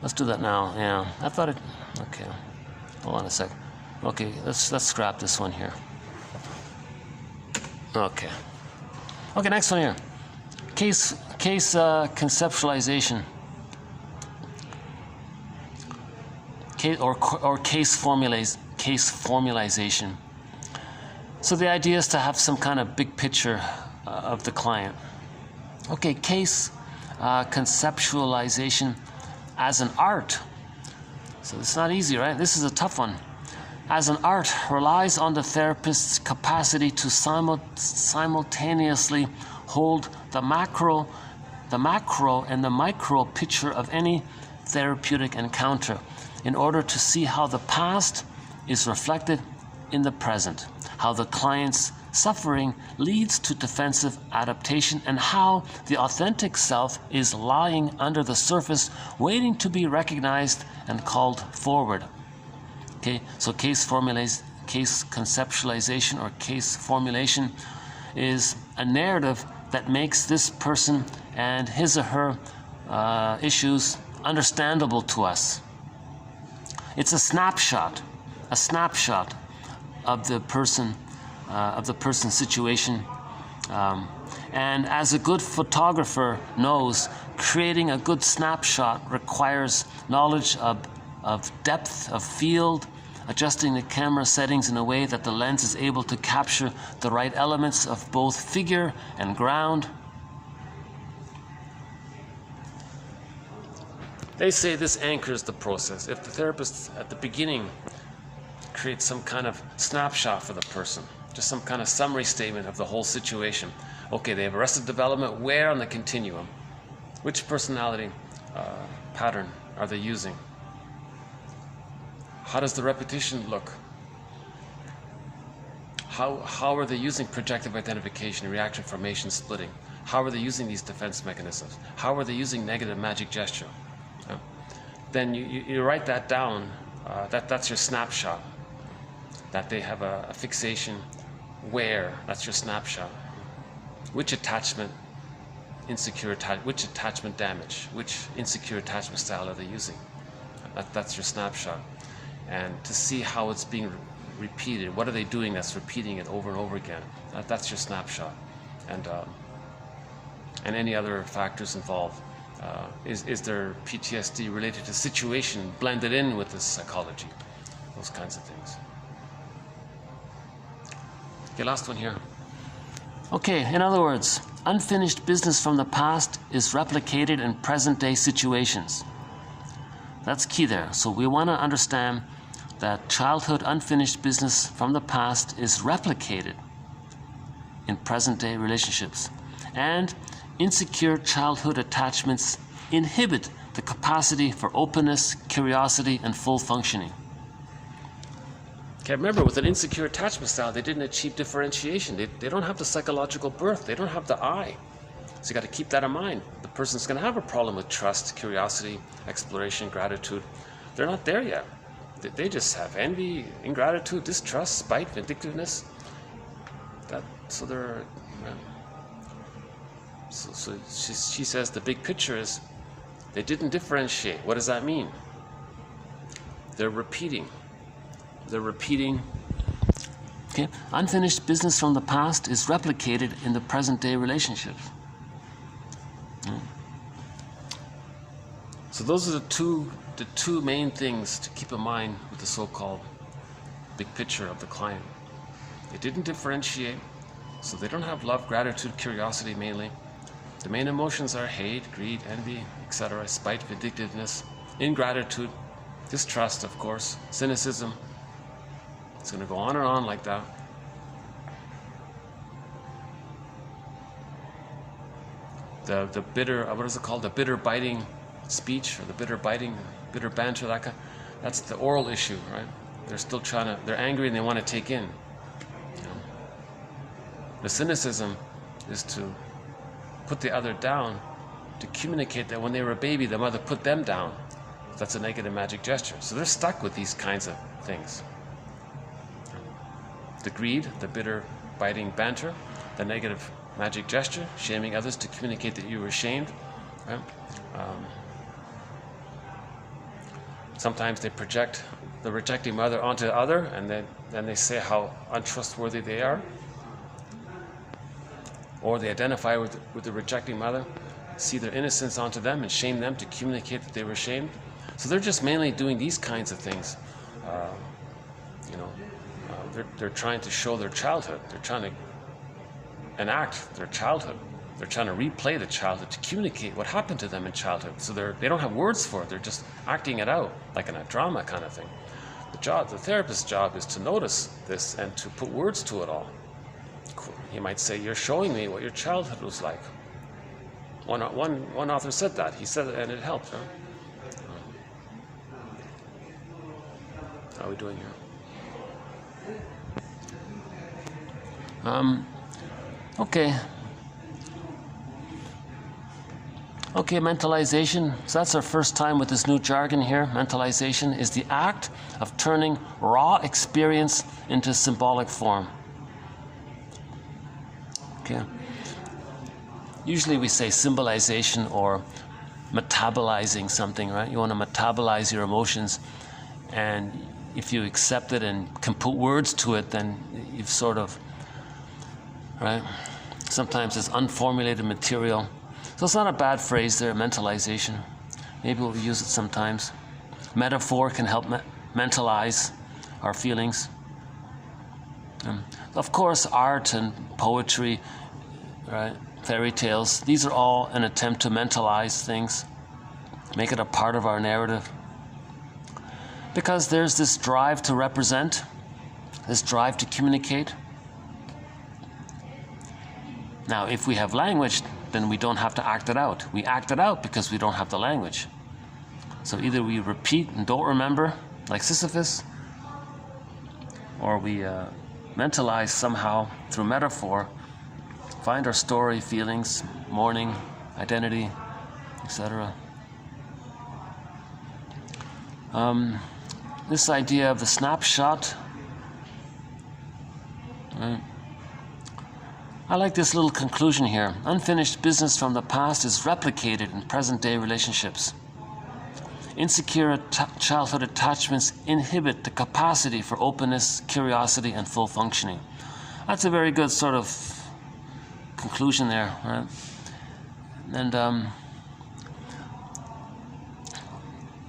Let's do that now. Yeah, I thought it. Okay, hold on a sec. Okay, let's scrap this one here. Okay. Okay, next one here. Case conceptualization. Case formalization. So the idea is to have some kind of big picture of the client. Okay, case conceptualization as an art. So it's not easy, right? This is a tough one. As an art relies on the therapist's capacity to simultaneously hold the macro and the micro picture of any therapeutic encounter in order to see how the past is reflected in the present, how the client's suffering leads to defensive adaptation, and how the authentic self is lying under the surface, waiting to be recognized and called forward. Okay, so case conceptualization or case formulation is a narrative that makes this person and his or her issues understandable to us. It's a snapshot of the person's situation. And as a good photographer knows, creating a good snapshot requires knowledge of depth of field, adjusting the camera settings in a way that the lens is able to capture the right elements of both figure and ground. They say this anchors the process. If the therapist at the beginning creates some kind of snapshot for the person, just some kind of summary statement of the whole situation. Okay, they have arrested development. Where on the continuum? Which personality pattern are they using? How does the repetition look? How are they using projective identification, reaction formation, splitting? How are they using these defense mechanisms? How are they using negative magic gesture? Then you write that down. That's your snapshot. That they have a fixation. Where? That's your snapshot. Which attachment, which attachment damage, which insecure attachment style are they using? That's your snapshot. And to see how it's being repeated, what are they doing that's repeating it over and over again? That's your snapshot. And any other factors involved. Is there PTSD related to situation blended in with this psychology? Those kinds of things. Okay, last one here. Okay, in other words, unfinished business from the past is replicated in present-day situations. That's key there. So we want to understand that childhood unfinished business from the past is replicated in present-day relationships. And insecure childhood attachments inhibit the capacity for openness, curiosity, and full functioning. Okay, remember, with an insecure attachment style, they didn't achieve differentiation. They don't have the psychological birth. They don't have the I. So you got to keep that in mind. The person's going to have a problem with trust, curiosity, exploration, gratitude. They're not there yet. they just have envy, ingratitude, distrust, spite, vindictiveness. So they're so she says the big picture is they didn't differentiate. What does that mean? They're repeating. Okay, unfinished business from the past is replicated in the present day relationships. So those are the two main things to keep in mind with the so-called big picture of the client. They didn't differentiate, so they don't have love, gratitude, curiosity mainly. The main emotions are hate, greed, envy, etc., spite, vindictiveness, ingratitude, distrust, of course, cynicism. It's going to go on and on like that. The bitter, what is it called? The bitter biting speech, or the bitter banter, that kind. That's the oral issue, right? They're still they're angry and they want to take in. The cynicism is to put the other down, to communicate that when they were a baby, the mother put them down. That's a negative magic gesture. So they're stuck with these kinds of things. The greed, the bitter, biting banter, the negative magic gesture, shaming others to communicate that you were ashamed. Right? Sometimes they project the rejecting mother onto the other, and then they say how untrustworthy they are. Or they identify with the rejecting mother, see their innocence onto them, and shame them to communicate that they were ashamed. So they're just mainly doing these kinds of things. They're trying to show their childhood. They're trying to enact their childhood. They're trying to replay the childhood to communicate what happened to them in childhood. So they don't have words for it. They're just acting it out, like in a drama kind of thing. The therapist's job is to notice this and to put words to it all. He might say, "You're showing me what your childhood was like." One author said that. He said it, and it helped. Huh? How are we doing here? Okay, mentalization. So that's our first time with this new jargon here. Mentalization is the act of turning raw experience into symbolic form. Okay. Usually we say symbolization or metabolizing something, right? You want to metabolize your emotions, and if you accept it and can put words to it, then you've sort of, right? Sometimes it's unformulated material. So it's not a bad phrase there, mentalization. Maybe we'll use it sometimes. Metaphor can help mentalize our feelings. Of course, art and poetry, right? Fairy tales, these are all an attempt to mentalize things, make it a part of our narrative. Because there's this drive to represent, this drive to communicate. Now, if we have language, then we don't have to act it out. We act it out because we don't have the language. So either we repeat and don't remember, like Sisyphus, or we mentalize somehow through metaphor, find our story, feelings, mourning, identity, etc. This idea of the snapshot, right? I like this little conclusion here. Unfinished business from the past is replicated in present-day relationships. Insecure childhood attachments inhibit the capacity for openness, curiosity, and full functioning. That's a very good sort of conclusion there, right?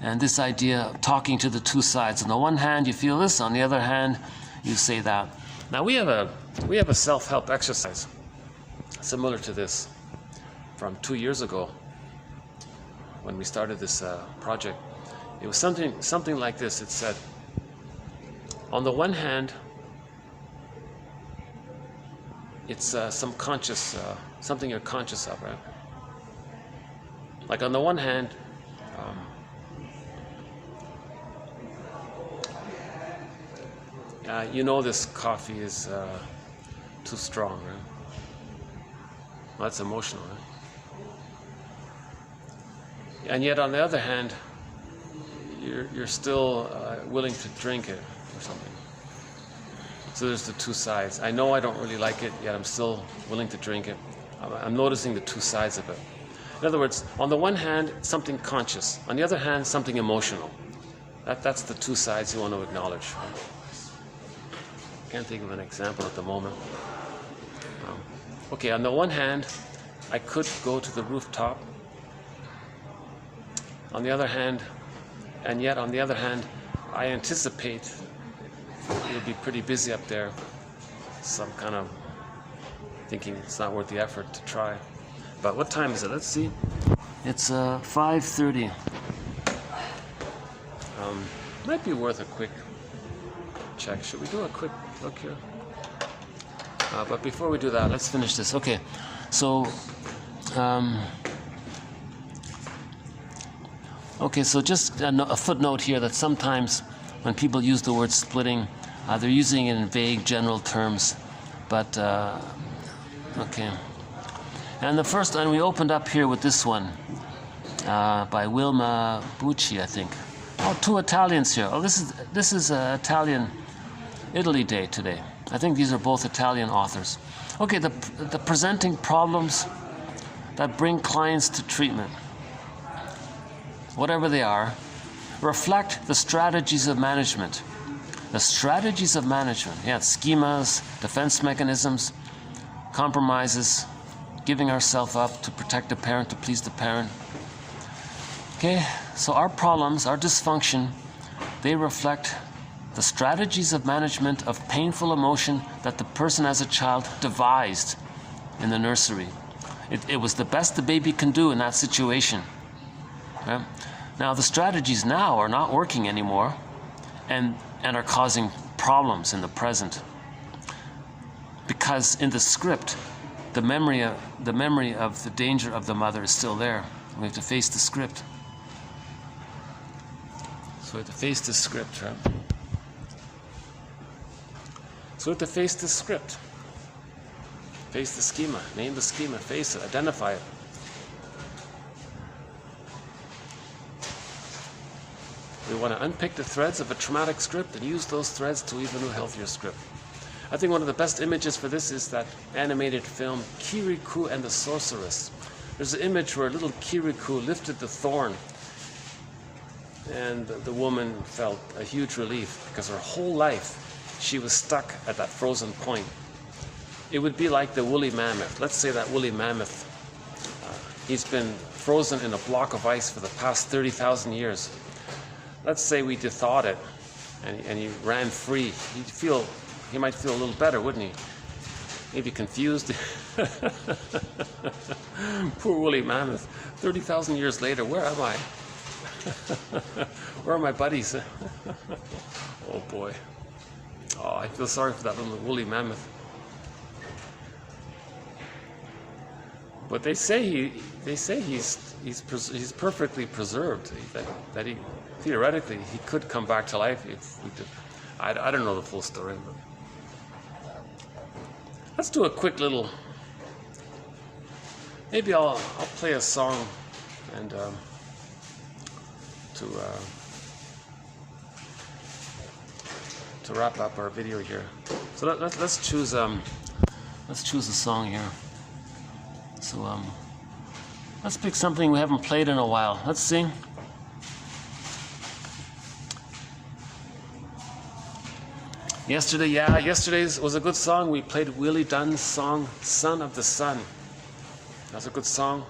And this idea of talking to the two sides. On the one hand, you feel this. On the other hand, you say that. Now we have a self-help exercise similar to this from 2 years ago when we started this project. It was something like this. It said, on the one hand, it's some conscious, something you're conscious of, right? Like on the one hand, you know this coffee is too strong, right? Well, that's emotional, right? And yet on the other hand, you're still willing to drink it or something. So there's the two sides. I know I don't really like it, yet I'm still willing to drink it. I'm noticing the two sides of it. In other words, on the one hand, something conscious. On the other hand, something emotional. That's the two sides you want to acknowledge. Can't think of an example at the moment. Okay, on the one hand, I could go to the rooftop. On the other hand, I anticipate you'll be pretty busy up there. Some kind of thinking it's not worth the effort to try. But what time is it? Let's see. It's 5:30. Might be worth a quick check. Should we do a quick look here? But before we do that, let's finish this. Okay, so just a footnote here that sometimes when people use the word splitting, they're using it in vague, general terms. But okay. And the first one we opened up here with this one by Wilma Bucci, I think. Oh, two Italians here. Oh, this is Italian Italy Day today. I think these are both Italian authors. Okay, the presenting problems that bring clients to treatment, whatever they are, reflect the strategies of management. The strategies of management, yeah, schemas, defense mechanisms, compromises, giving ourselves up to protect the parent, to please the parent. Okay, so our problems, our dysfunction, they reflect the strategies of management of painful emotion that the person as a child devised in the nursery. It was the best the baby can do in that situation. Okay? Now the strategies now are not working anymore and are causing problems in the present. Because in the script, the memory of the danger of the mother is still there. We have to face the script. So we have to face the script, right? So we have to face the script. Face the schema, name the schema, face it, identify it. We want to unpick the threads of a traumatic script and use those threads to weave a new, healthier script. I think one of the best images for this is that animated film, Kirikou and the Sorceress. There's an image where little Kirikou lifted the thorn, and the woman felt a huge relief because her whole life she was stuck at that frozen point. It would be like the woolly mammoth. Let's say that woolly mammoth, he's been frozen in a block of ice for the past 30,000 years. Let's say we thawed it and he ran free. He might feel a little better, wouldn't he? Maybe confused. Poor woolly mammoth. 30,000 years later, where am I? Where are my buddies? Oh boy. Oh, I feel sorry for that little woolly mammoth. But they say he's perfectly preserved. That he theoretically he could come back to life if we did. I don't know the full story, but let's do a quick little. Maybe I'll play a song and to wrap up our video here. So let's choose a song here. So let's pick something we haven't played in a while. Let's sing. Yesterday's was a good song. We played Willie Dunn's song, Son of the Sun. That's a good song.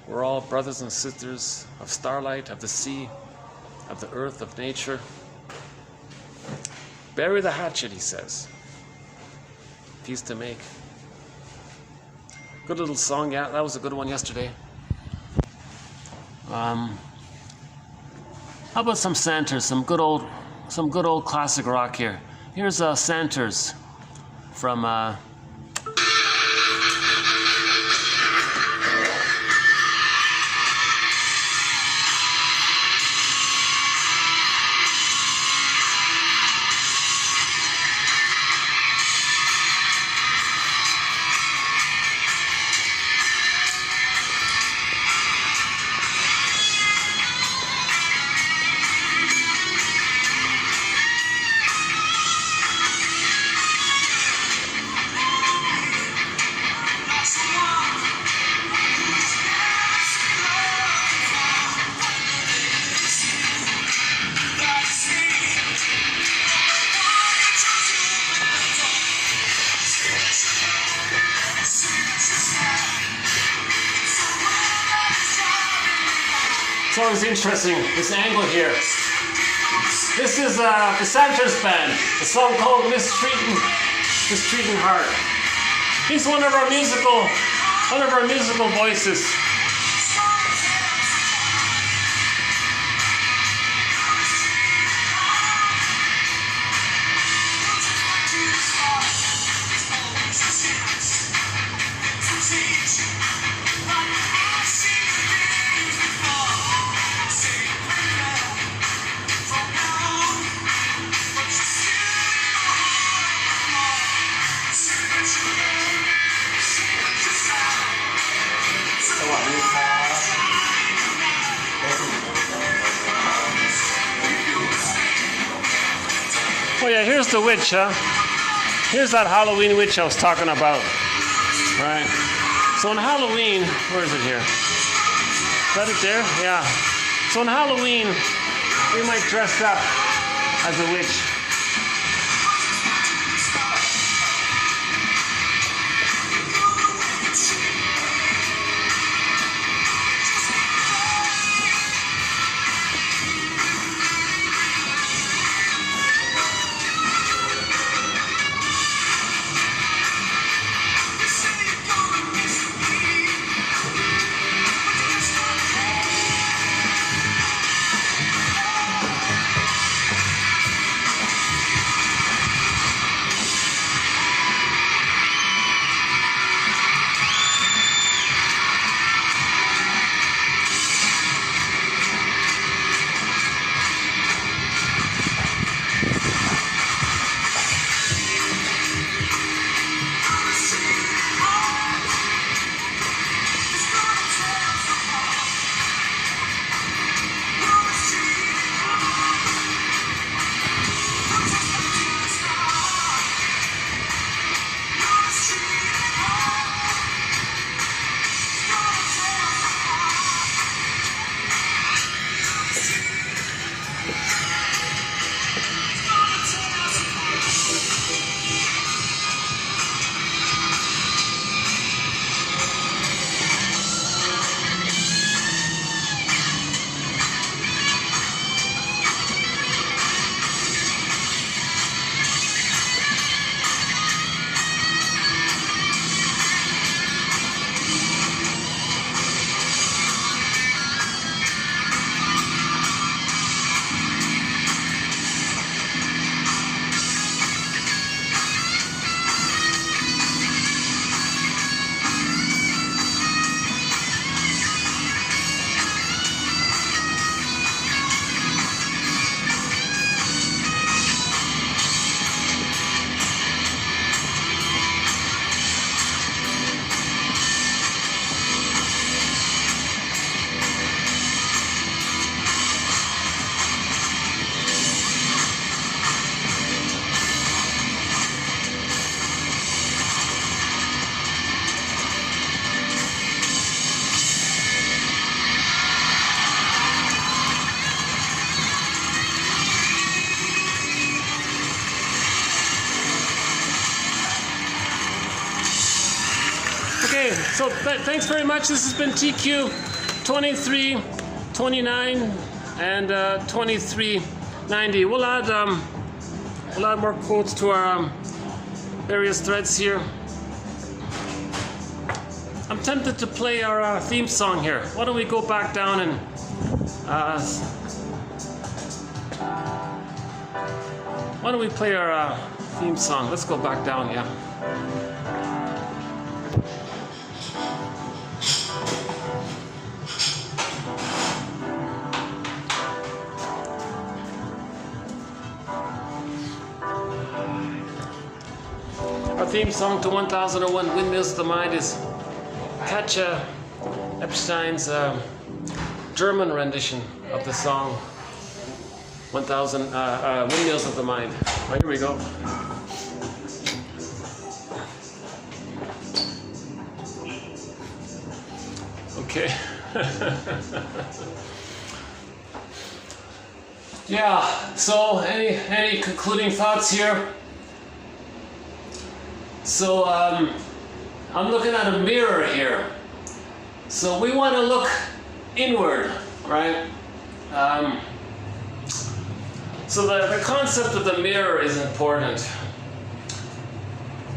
We're all brothers and sisters of starlight, of the sea, of the earth, of nature. Bury the hatchet, he says. Peace to make. Good little song, yeah, that was a good one yesterday. How about some Santers, some good old classic rock here. Here's Santers from It's always interesting, this angle here. This is the Santos Band, a song called Mistreating Heart. He's one of our musical voices. Oh yeah, here's the witch, huh? Here's that Halloween witch I was talking about. Right. So on Halloween, where is it here? Is that it there? Yeah. So on Halloween, we might dress up as a witch. Okay, so thanks very much. This has been TQ 23, 29, and 2390. We'll add more quotes to our various threads here. I'm tempted to play our theme song here. Why don't we go back down and why don't we play our theme song? Let's go back down, yeah. Our theme song to 1001 Windmills of the Mind is Katja Epstein's German rendition of the song 1000 Windmills of the Mind. Right, here we go. Okay. Yeah, so any concluding thoughts here? So I'm looking at a mirror here. So we want to look inward, right? So the concept of the mirror is important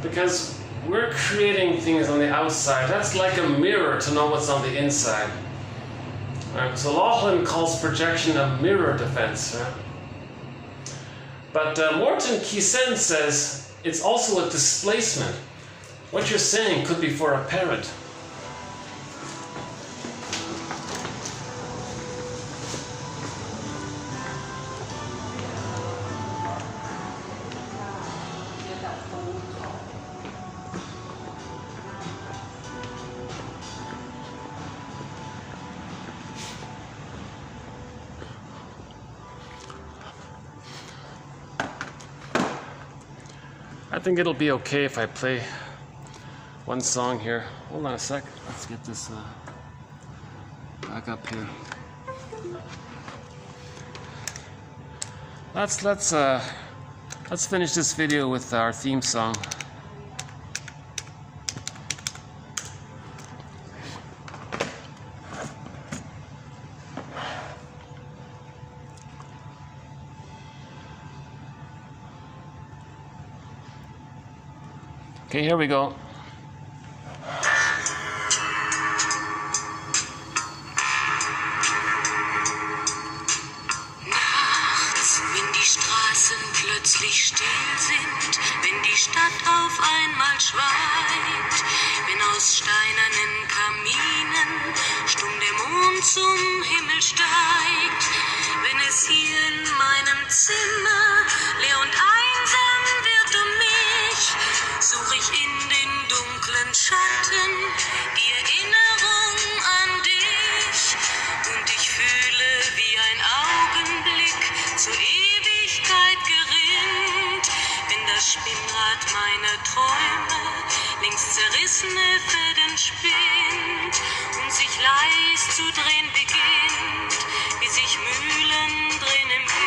because we're creating things on the outside. That's like a mirror to know what's on the inside. Right? So Laughlin calls projection a mirror defense. Right? But Morton Keysen says it's also a displacement. What you're saying could be for a parrot. I think it'll be okay if I play one song here. Hold on a sec. Let's get this back up here. Let's finish this video with our theme song. Okay, here we go. Nachts, wenn die Straßen plötzlich still sind, wenn die Stadt auf einmal schweigt, wenn aus steinernen Kaminen stumm der Mond zum Himmel steigt, wenn es hier in meinem Zimmer leer und einsam wird um mich, such ich in den dunklen Schatten die Erinnerung an dich und ich fühle, wie ein Augenblick zur Ewigkeit gerinnt, wenn das Spinnrad meiner Träume längst zerrissene Fäden spinnt und sich leis zu drehen beginnt, wie sich Mühlen drehen im Wind.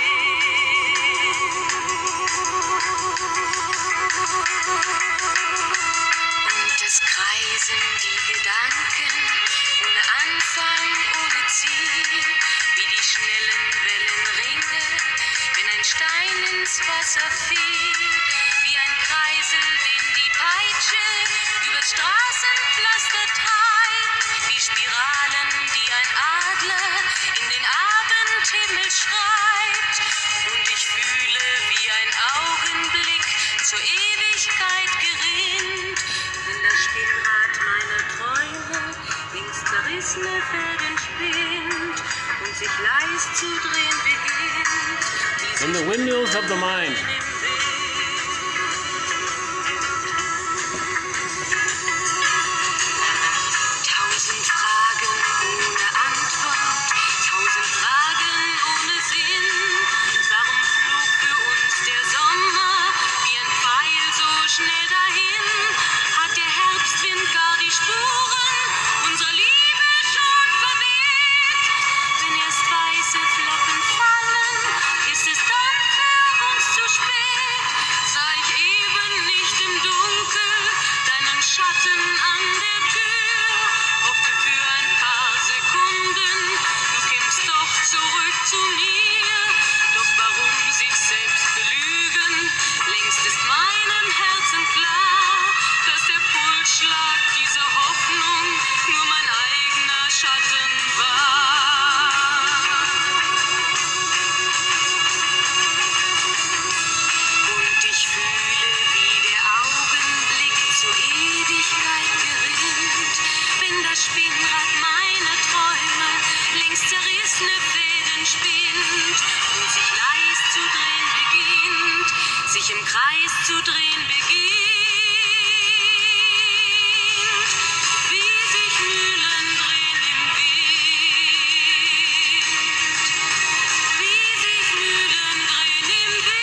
Es kreisen die Gedanken ohne Anfang, ohne Ziel, wie die schnellen Wellenringe, wenn ein Stein ins Wasser fiel, wie ein Kreisel, den die Peitsche übers Straßenpflaster treibt, wie Spiralen, die ein Adler in den Abendhimmel schreibt. Und ich fühle, wie ein Augenblick zur Ewigkeit gerinnt, wenn das Spinnrad meiner Träume längst zerrissene Fäden spinnt und sich leis zu drehen beginnt. In the windmills of the mind. Tausend Fragen ohne Antwort, tausend Fragen ohne Sinn. Warum flog für uns der Sommer wie ein Pfeil so schnell dahin? Hat der Herbstwind gar die Spuren unserer Liebe schon verweht? Wenn erst weiße Flocken fallen, ist es dann für uns zu spät. Sah ich eben nicht im Dunkel deinen Schatten an der Tür, hoffte für ein paar Sekunden, du kämst doch zurück zu mir. Doch warum sich selbst belügen? Längst ist meinem Herzen klar, dass der Pulsschlag dieser Hoffnung nur mein eigener Schatten war. Und ich fühle, wie der Augenblick zur Ewigkeit gerinnt, wenn das Spinnrad meiner Träume längst zerrissene Fäden spinnt und sich leis zu drehen beginnt, sich im Kreis zu drehen beginnt, wie sich Mühlen drehen im Wind, wie sich Mühlen drehen im Wind.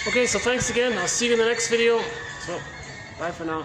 Okay, so thanks again. I'll see you in the next video. So, bye for now.